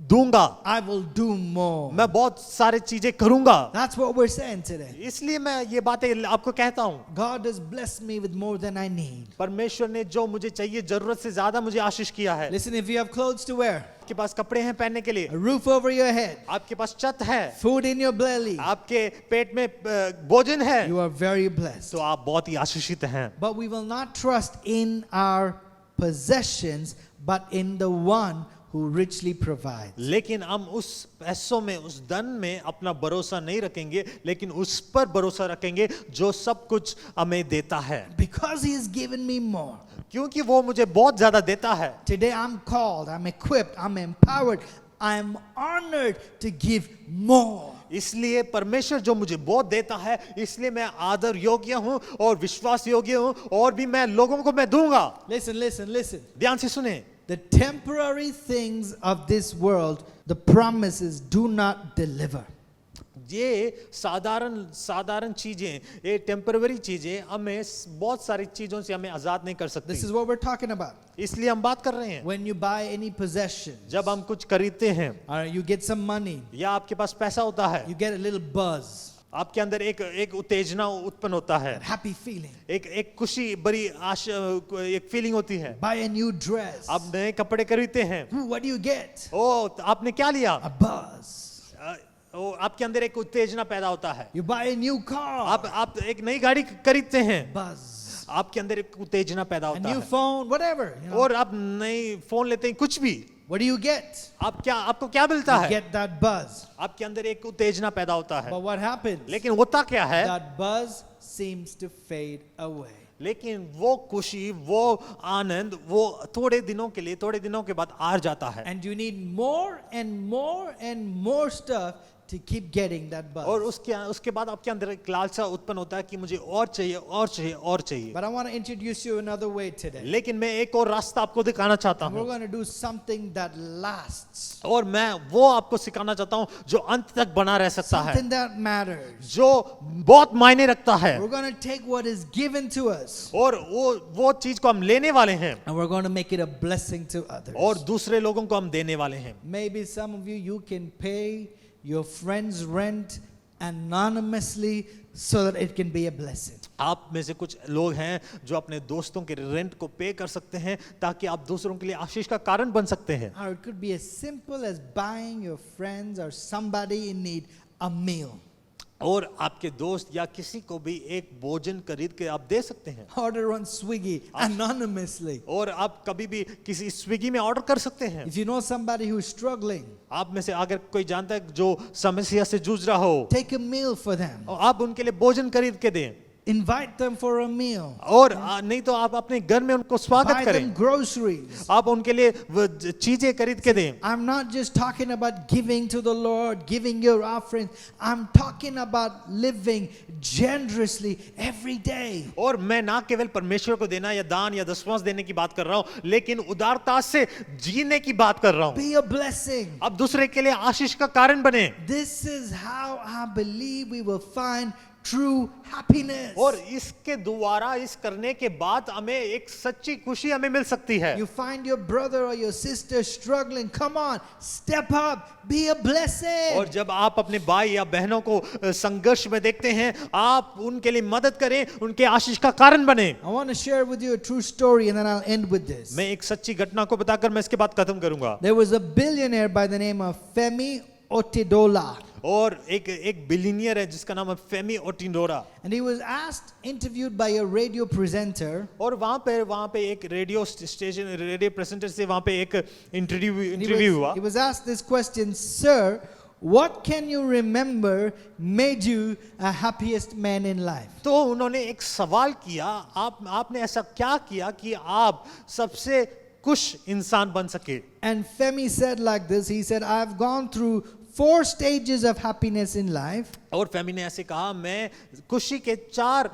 दूंगा, I will do more. मैं बहुत सारे चीजें करूंगा। That's what we're saying today. इसलिए मैं ये बातें आपको कहता हूँ। God has blessed me with more than I need. परमेश्वर ने जो मुझे चाहिए जरूरत से ज्यादा मुझे आशीष किया है। Listen, if you have clothes to wear, आपके पास कपड़े हैं पहनने के लिए, a roof over your head, आपके पास छत है, food in your belly, आपके पेट में भोजन है, you are very blessed. तो आप बहुत ही आशीषित हैं। But we will not trust in our possessions, but in the one who richly provides. लेकिन हम उस पैसों में, उस धन में अपना भरोसा नहीं रखेंगे, लेकिन उस पर भरोसा रखेंगे जो सब कुछ हमें देता है, Because he has given me more. क्योंकि वो मुझे बहुत ज्यादा देता है। Today I'm called, I'm equipped, I'm empowered, I'm honored to give more. इसलिए परमेश्वर जो मुझे बहुत देता है, इसलिए मैं आदर योग्य हूँ और विश्वास योग्य हूँ, और भी मैं लोगों को मैं दूंगा। Listen, listen, listen. ध्यान से सुने, The temporary things of this world, the promises do not deliver. ये साधारण चीजें, ये टेम्पररी चीजें हमें बहुत सारी चीजों से हमें आजाद नहीं कर सकती। This is what we're talking about. इसलिए हम बात कर रहे हैं, When you buy any possession, जब हम कुछ खरीदते हैं or you get some money, या आपके पास पैसा होता है, you get a little buzz, आपके अंदर एक उत्तेजना उत्पन्न होता है, happy feeling. एक खुशी बड़ी एक फीलिंग होती है। Buy a new dress. आप नए कपड़े खरीदते हैं, Ooh, what do you get? ओ आपने क्या लिया? A buzz. आपके अंदर एक उत्तेजना पैदा होता है। You buy a new car. आप एक नई गाड़ी खरीदते हैं, Buzz. आपके अंदर एक उत्तेजना पैदा A होता new है। phone, whatever. You know. और आप नई फोन लेते हैं, कुछ भी, What do you get? आपको क्या मिलता You है? get that buzz. आपके अंदर एक उत्तेजना पैदा होता है, But what happens? लेकिन होता क्या है? That buzz seems to fade away. लेकिन वो खुशी, वो आनंद, वो थोड़े दिनों के लिए, थोड़े दिनों के बाद आ जाता है, And you need more and more and more stuff to keep getting that buzz. और उसके बाद आपके अंदर एक लालसा उत्पन्न होता है कि मुझे और चाहिए और चाहिए और चाहिए। But I want to introduce you another way today. लेकिन मैं एक और रास्ता आपको दिखाना चाहता We're हूँ, going to do something that lasts, और मैं वो आपको सिखाना चाहता हूँ जो अंत तक बना रह सकता है, something that matters. जो बहुत मायने रखता है, We're going to take what is given to us और वो चीज को हम लेने वाले हैं and we're going to make it a blessing to others. और दूसरे लोगों को हम देने वाले हैं। Maybe some of you can pay your friend's rent anonymously so that it can be a blessing. आप में से कुछ लोग हैं जो अपने दोस्तों के रेंट को पे कर सकते हैं ताकि आप दूसरों के लिए आशीष का कारण बन सकते हैं। Or it could be as simple as buying your friends or somebody in need a meal. और आपके दोस्त या किसी को भी एक भोजन खरीद के आप दे सकते हैं, Order on Swiggy anonymously. और आप कभी भी किसी स्विगी में ऑर्डर कर सकते हैं। If you know somebody who's struggling, आप में से अगर कोई जानता है जो समस्या से जूझ रहा हो, take a meal for them. और आप उनके लिए भोजन खरीद के दें, Invite them for a meal. और नहीं तो आप अपने घर में उनको स्वागत Buy करें, them groceries. आप उनके लिए वो चीजें खरीद के दें। I'm not just talking about giving to the Lord, giving your offerings. I'm talking about living generously every day. और मैं ना केवल परमेश्वर को देना या दान या दशमांश देने की बात कर रहा हूं, लेकिन उदारता से जीने की बात कर रहा हूं। Be a blessing. अब दूसरे के लिए आशीष का कारण बने, This is how I believe we will find true happiness. और इसके द्वारा, इस करने के बाद हमें एक सच्ची खुशी हमें मिल सकती है। You find your brother or your sister struggling. Come on, step up, be a blessing. और जब आप अपने भाई या बहनों को संघर्ष में देखते हैं, आप उनके लिए मदद करें, उनके आशीष का कारण बने। I want to share with you a true story and then I'll end with this. मैं एक सच्ची घटना को बताकर मैं इसके बाद खत्म करूंगा। There was a billionaire by the name of Femi Otedola. और एक बिलियनियर है जिसका नाम है फेमी ओटिंडोरा, And he was interviewed by a radio presenter. और वहां पे एक रेडियो स्टेशन, रेडियो प्रेजेंटर से वहां पे एक इंटरव्यू हुआ। He was asked this question, Sir, what can you remember made you a happiest man in life? तो उन्होंने एक सवाल किया, आपने ऐसा क्या किया कि आप सबसे खुश इंसान बन सके? And Femi said like this, he said, I've gone through 4 stages of happiness in life. और फेमी ने ऐसे कहा, मैं खुशी के 4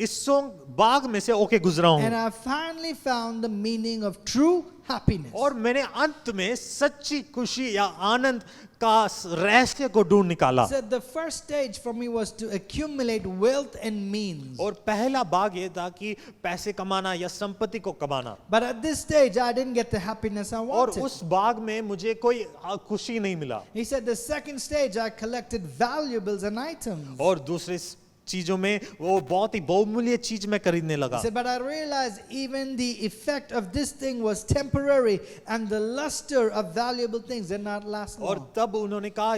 हिस्सों भाग में से होके गुजरा And हूं, I finally found the meaning of true happiness. और मैंने अंत में सच्ची खुशी या आनंद का रहस्य को ढूंढ निकाला। He said the first stage for me was to accumulate wealth and means. और पहला भाग ये था कि पैसे कमाना या संपत्ति को कमाना, But at this stage, I didn't get the happiness I और wanted. उस भाग में मुझे कोई खुशी नहीं मिला। He said the second stage, I collected valuables and items. और दूसरे चीजों में वो बहुत ही बहुमूल्य चीज मैं खरीदने He लगा। said, but I realized even the effect of this thing was temporary, and the luster of valuable things did not last और long. तब उन्होंने कहा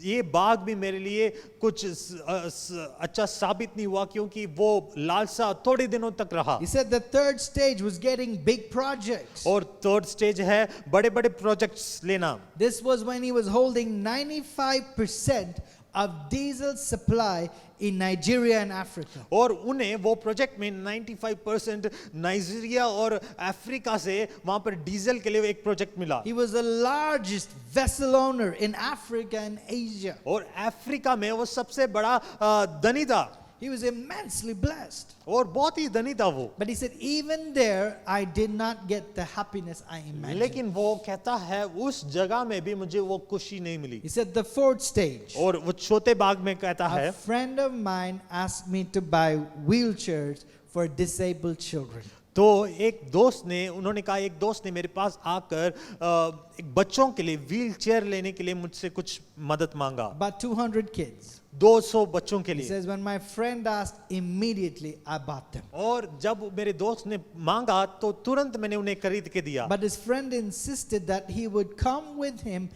ये बाग भी मेरे लिए कुछ अच्छा साबित नहीं हुआ, क्योंकि वो लालसा थोड़े दिनों तक रहा। He said the third stage was getting big projects. और थर्ड स्टेज है बड़े बड़े प्रोजेक्ट्स लेना। This was when he was holding 95% of diesel supply in Nigeria and Africa. और उन्हें वो प्रोजेक्ट में 95% नाइजीरिया और अफ्रीका से वहां पर डीजल के लिए एक प्रोजेक्ट मिला। He was the largest vessel owner in Africa and Asia. और अफ्रीका में वो सबसे बड़ा धनी था, He was immensely blessed. और बहुत ही धनी था वो। But he said, even there, I did not get the happiness I imagined. लेकिन वो कहता है उस जगह में भी मुझे वो खुशी नहीं मिली। He said, the fourth stage, और वो छोटे बाग में कहता है, a friend of mine asked me to buy wheelchairs for disabled children. तो एक दोस्त ने उन्होंने कहा, एक दोस्त ने मेरे पास आकर एक बच्चों के लिए व्हील चेयर लेने के लिए मुझसे कुछ मदद मांगा, About 200 kids. 200 बच्चों के He लिए। says, when my friend asked, immediately I bought them. और जब मेरे दोस्त ने मांगा तो तुरंत मैंने उन्हें खरीद के दिया। But his friend insisted that he would come with him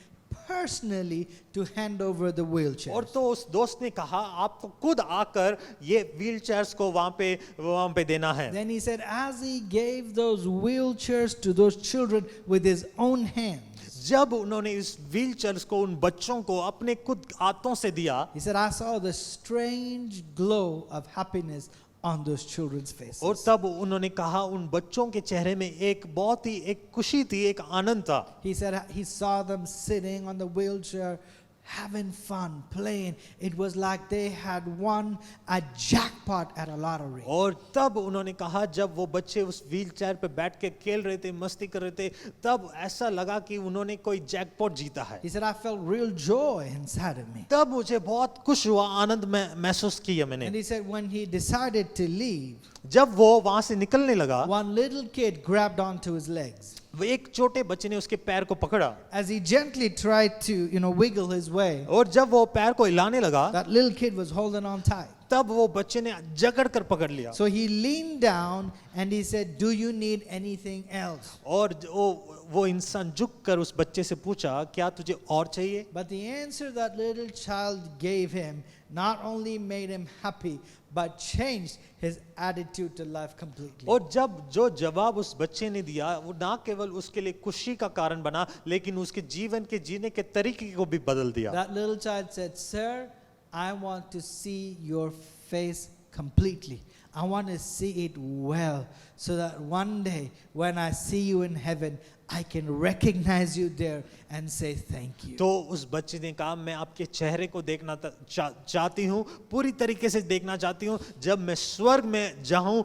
personally to hand over the wheelchair. और तो उस दोस्त ने कहा आपको खुद आकर ये व्हील चेयर्स को वहां पे देना है। Then he said, as he gave those wheelchairs to those children with his own hands, जब उन्होंने इस व्हील चेयर्स को उन बच्चों को अपने खुद हाथों से दिया, he said, I saw the strange glow of happiness on those children's faces. और तब उन्होंने कहा उन बच्चों के चेहरे में एक बहुत ही एक खुशी थी, एक आनंद था। He said he saw them sitting on the wheelchair, having fun, playing. It was like they had won a jackpot at a lottery. और तब उन्होंने कहा जब वो बच्चे उस व्हील चेयर पे बैठ के खेल रहे थे, मस्ती कर रहे थे, तब ऐसा लगा कि उन्होंने कोई जैकपॉट जीता है। He said, I felt real joy inside of me. तब मुझे बहुत खुश हुआ, आनंद महसूस किया मैंने। And he said, when he decided to leave, जब वो वहां से निकलने लगा, one little kid grabbed onto his legs. वो एक छोटे बच्चे ने उसके पैर को पकड़ा, As he gently tried to, wiggle his way, और जब वो पैर को हिलाने लगा, that little kid was holding on tight. तब वो बच्चे ने जकड़ कर पकड़ लिया। So he leaned down and he said, do you need anything else? और वो इंसान झुक कर उस बच्चे से पूछा क्या तुझे और चाहिए? But the answer that little child gave him not only made him happy, but changed his attitude to life completely. और जब जो जवाब उस बच्चे ने दिया वो ना केवल उसके लिए खुशी का कारण बना, लेकिन उसके जीवन के जीने के तरीके को भी बदल दिया। That little child said, sir, I want to see your face completely. I want to see it well, so that one day when I see you in heaven, I can recognize you there and say thank you. तो उस बच्चे ने कहा मैं आपके चेहरे को देखना चाहती हूँ, पूरी तरीके से देखना चाहती हूँ, जब मैं स्वर्ग में जाऊं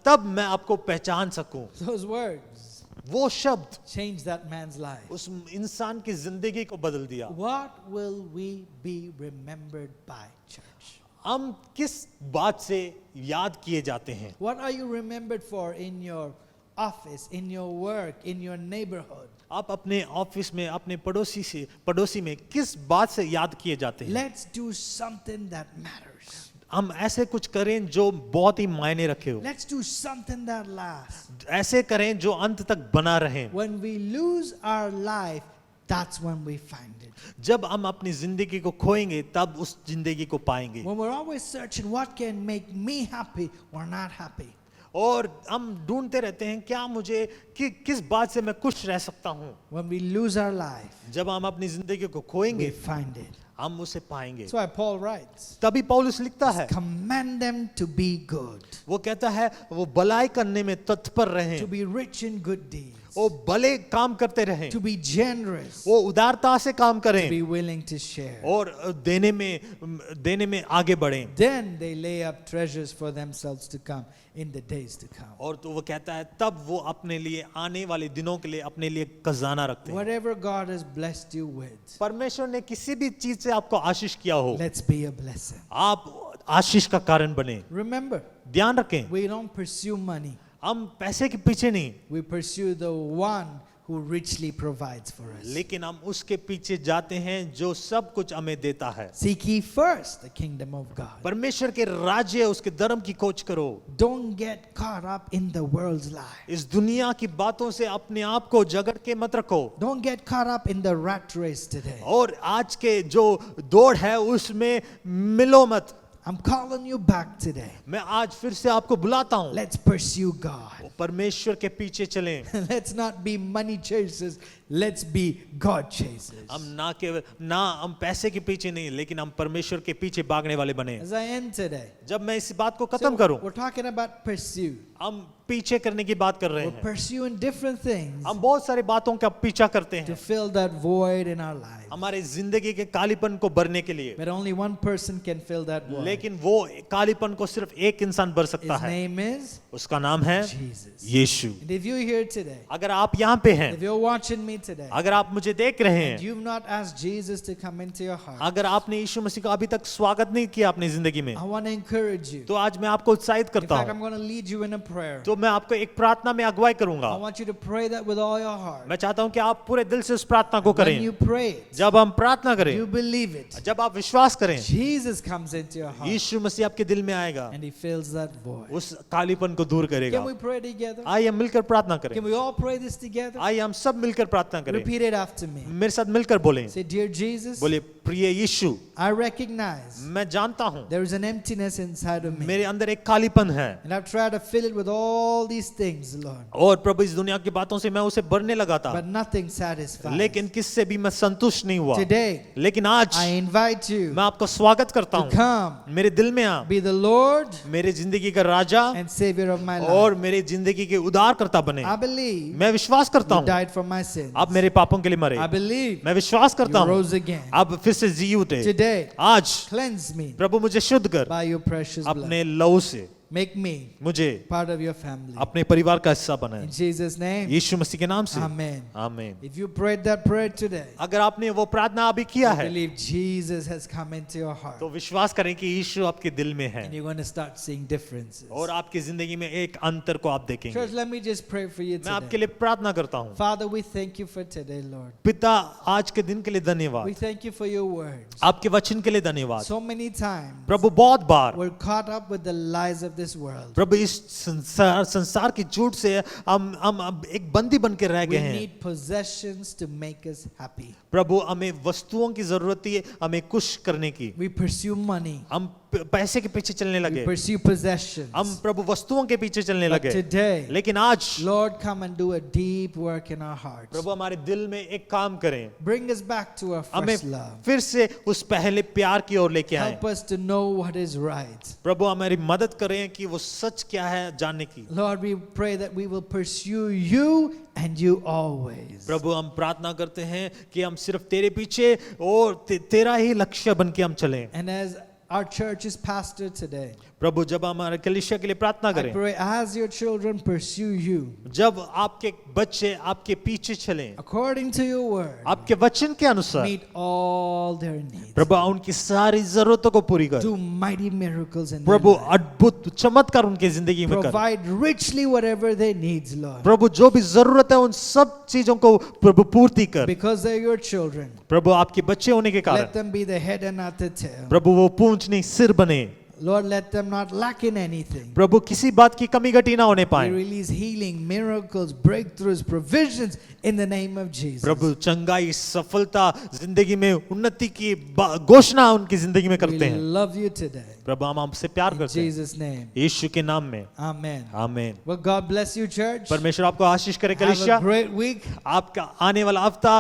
तब मैं आपको पहचान सकूं। Those words वो शब्द changed that man's life. उस इंसान की जिंदगी को बदल दिया। What will we be remembered by, church? हम किस बात से याद किए जाते हैं? What are you remembered for in your office, in your work, in your neighborhood? आप अपने ऑफिस में, अपने पड़ोसी में किस बात से याद किए जाते हैं? Let's do something that matters. हम ऐसे कुछ करें जो बहुत ही मायने रखे हो, Let's do something that lasts. ऐसे करें जो अंत तक बना रहे। When we lose our life, that's when we find it. जब हम अपनी जिंदगी को खोएंगे तब उस जिंदगी को पाएंगे। When we're always searching what can make me happy, we're not happy. और हम ढूंढते रहते हैं क्या मुझे किस बात से मैं खुश रह सकता हूँ। When we lose our life, जब हम अपनी जिंदगी को we खोएंगे find it. हम उसे पाएंगे। That's why Paul writes, तभी पौलुस लिखता है, command them to be good, वो कहता है वो भलाई करने में तत्पर रहें to be rich in good deeds, वो भले काम करते रहें, to be generous, वो उदारता से काम to करें be willing to share. और देने में आगे बढ़ें। Then they lay up treasures for themselves to come in the days to come. और तो वो कहता है तब वो अपने लिए आने वाले दिनों के लिए अपने लिए खजाना रखते हैं। Whatever God has blessed you with, परमेश्वर ने किसी भी चीज से आपको आशीष किया हो, let's be a blessing. आप आशीष का कारण बने। Remember, ध्यान रखें, we don't pursue money. हम पैसे के पीछे नहीं, We pursue the one who richly provides for us. लेकिन हम उसके पीछे जाते हैं जो सब कुछ हमें देता है। Seek ye first the kingdom of God. परमेश्वर के राज्य, उसके धर्म की खोज करो। Don't get caught up in the world's lie. इस दुनिया की बातों से अपने आप को जकड़ के मत रखो। Don't get caught up in the rat race today. और आज के जो दौड़ है उसमें मिलो मत। I'm calling you back today. मैं आज फिर से आपको बुलाता हूँ, Let's pursue God. परमेश्वर के पीछे चलें। Let's not be money chasers. Let's be God chasers. हम पैसे के पीछे नहीं, लेकिन हम परमेश्वर के पीछे भागने वाले बने। As I end today, जब मैं इस बात को so खत्म करूं, we're talking about pursue. हम पीछे करने की बात कर रहे We're हैं। pursuing different things हम बहुत सारी बातों का पीछा करते to हैं fill that void in our lives. हमारे जिंदगी के कालीपन को भरने के लिए, But only one person can fill that void. लेकिन वो कालीपन को सिर्फ एक इंसान भर सकता His है। name is उसका नाम है Jesus. Yeshu. And if you're here today, अगर आप यहाँ पे हैं, if you're watching me today, अगर आप मुझे देख रहे and हैं, you've not asked Jesus to come into your heart, अगर आपने यीशु मसीह का अभी तक स्वागत नहीं किया अपनी जिंदगी में, I want to encourage you. तो आज मैं आपको उत्साहित In करता fact, I'm हूँ। going to lead you in a prayer. तो मैं आपको एक प्रार्थना में अगुवाई करूंगा। I want you to pray that with all your heart. मैं चाहता हूँ कि आप पूरे दिल से उस प्रार्थना को When करें। you pray it, जब हम प्रार्थना करें, you believe it. जब आप विश्वास करें, Jesus comes into your heart यीशु मसीह आपके दिल में आएगा, and he fills that void. उस कालीपन को दूर करेगा। Can we pray together? आइए हम मिलकर प्रार्थना करें। Can we all pray this together? आइए हम सब मिलकर प्रार्थना करें। Repeat it after me. मेरे साथ मिलकर बोलें। Say, Dear Jesus, बोले, प्रिय यीशु, I recognize मैं जानता हूँ there is an emptiness inside of me. मेरे अंदर एक कालीपन है, And I've tried to fill it with all these things, Lord. और प्रभु इस दुनिया की बातों से मैं उसे भरने लगा था, But nothing satisfies. लेकिन किससे भी मैं संतुष्ट नहीं हुआ। Today, लेकिन आज I invite you मैं आपका स्वागत करता to हूँ। come, मेरे दिल में आ, be the Lord मेरे जिंदगी का राजा and Savior of my और life. मेरे जिंदगी के उद्धारकर्ता बने। I believe मैं विश्वास करता you हूँ died for my sins. आप मेरे पापों के लिए मरे। I believe मैं विश्वास करता you हूँ rose again. आप फिर से जी उठे। Today, आज cleanse me प्रभु मुझे शुद्ध कर, by your precious blood. अपने लहू से Make me मुझे part of your family. अपने परिवार का हिस्सा बनाए। In Jesus' name, यीशु मसीह के नाम से Amen. आमीन। If you prayed that prayer today, अगर आपने वो प्रार्थना अभी किया I है, believe Jesus has come into your heart. तो विश्वास करें कि यीशु आपके दिल में है And you're going to start seeing differences. और आपकी जिंदगी में एक अंतर को आप देखेंगे। Church, let me just pray for you मैं आपके today. लिए प्रार्थना करता हूँ। Father, we thank you for today, Lord. पिता, आज के दिन के लिए We धन्यवाद, thank you for your words. आपके वचन के लिए धन्यवाद। So many times, प्रभु बहुत बार we're caught up with the lies of this world. प्रभु इस संसार की झूठ से हम अब एक बंदी बन के रह We गए हैं। need possessions to make us happy. प्रभु हमें वस्तुओं की जरूरत है हमें खुश करने की। We pursue money. हम पैसे के पीछे चलने We लगे, pursue possessions. हम प्रभु वस्तुओं के पीछे चलने But लगे। today, लेकिन आज Lord, come and do a deep work in our hearts. प्रभु हमारे दिल में एक काम करें, Bring us back to our हमें first love. फिर से उस पहले प्यार की ओर लेके आए। Help us to know what is right. प्रभु हमारी मदद करें कि वो सच क्या है जानने की। Lord, we pray that we will pursue you and you always. प्रभु हम प्रार्थना करते हैं कि हम सिर्फ तेरे पीछे और तेरा ही लक्ष्य बन के हम चलें। And as our church is pastored today, प्रभु जब हमारे कलीसिया के लिए प्रार्थना I करें, pray as your children pursue you जब आपके बच्चे आपके पीछे चलें, according to your word, आपके वचन के अनुसार, meet all their needs. प्रभु उनकी सारी जरूरतों को पूरी कर। Do mighty miracles in their Prabhu life. अद्भुत चमत्कार उनकी जिंदगी में कर। Provide richly whatever they need, Lord. प्रभु जो भी जरूरत है उन सब चीजों को प्रभु पूर्ति कर। Because they're your children, प्रभु आपके बच्चे होने के let कारण them be the head and not the tail. प्रभु वो पूंछ नहीं सिर बने। Lord, let them not lack in anything. प्रभु किसी बात की कमी घटी ना होने We पाए। release healing, miracles, breakthroughs, provisions in the name of Jesus. प्रभु चंगाई, सफलता, जिंदगी में उन्नति की घोषणा उनकी जिंदगी में We करते हैं। love you today. प्रभु हम आपसे प्यार In करते हैं Jesus' name. यीशु के नाम में। Amen. आमीन। Well, God bless you, church. परमेश्वर आपको आशीष करे Have a कलीसिया। great week. आपका आने वाला हफ्ता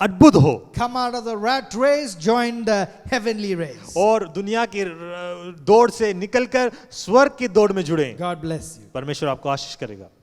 अद्भुत हो Come out of the rat race, join the heavenly race. और दुनिया की दौड़ से निकलकर स्वर्ग की दौड़ में जुड़े। God bless you. परमेश्वर आपको आशीष करेगा।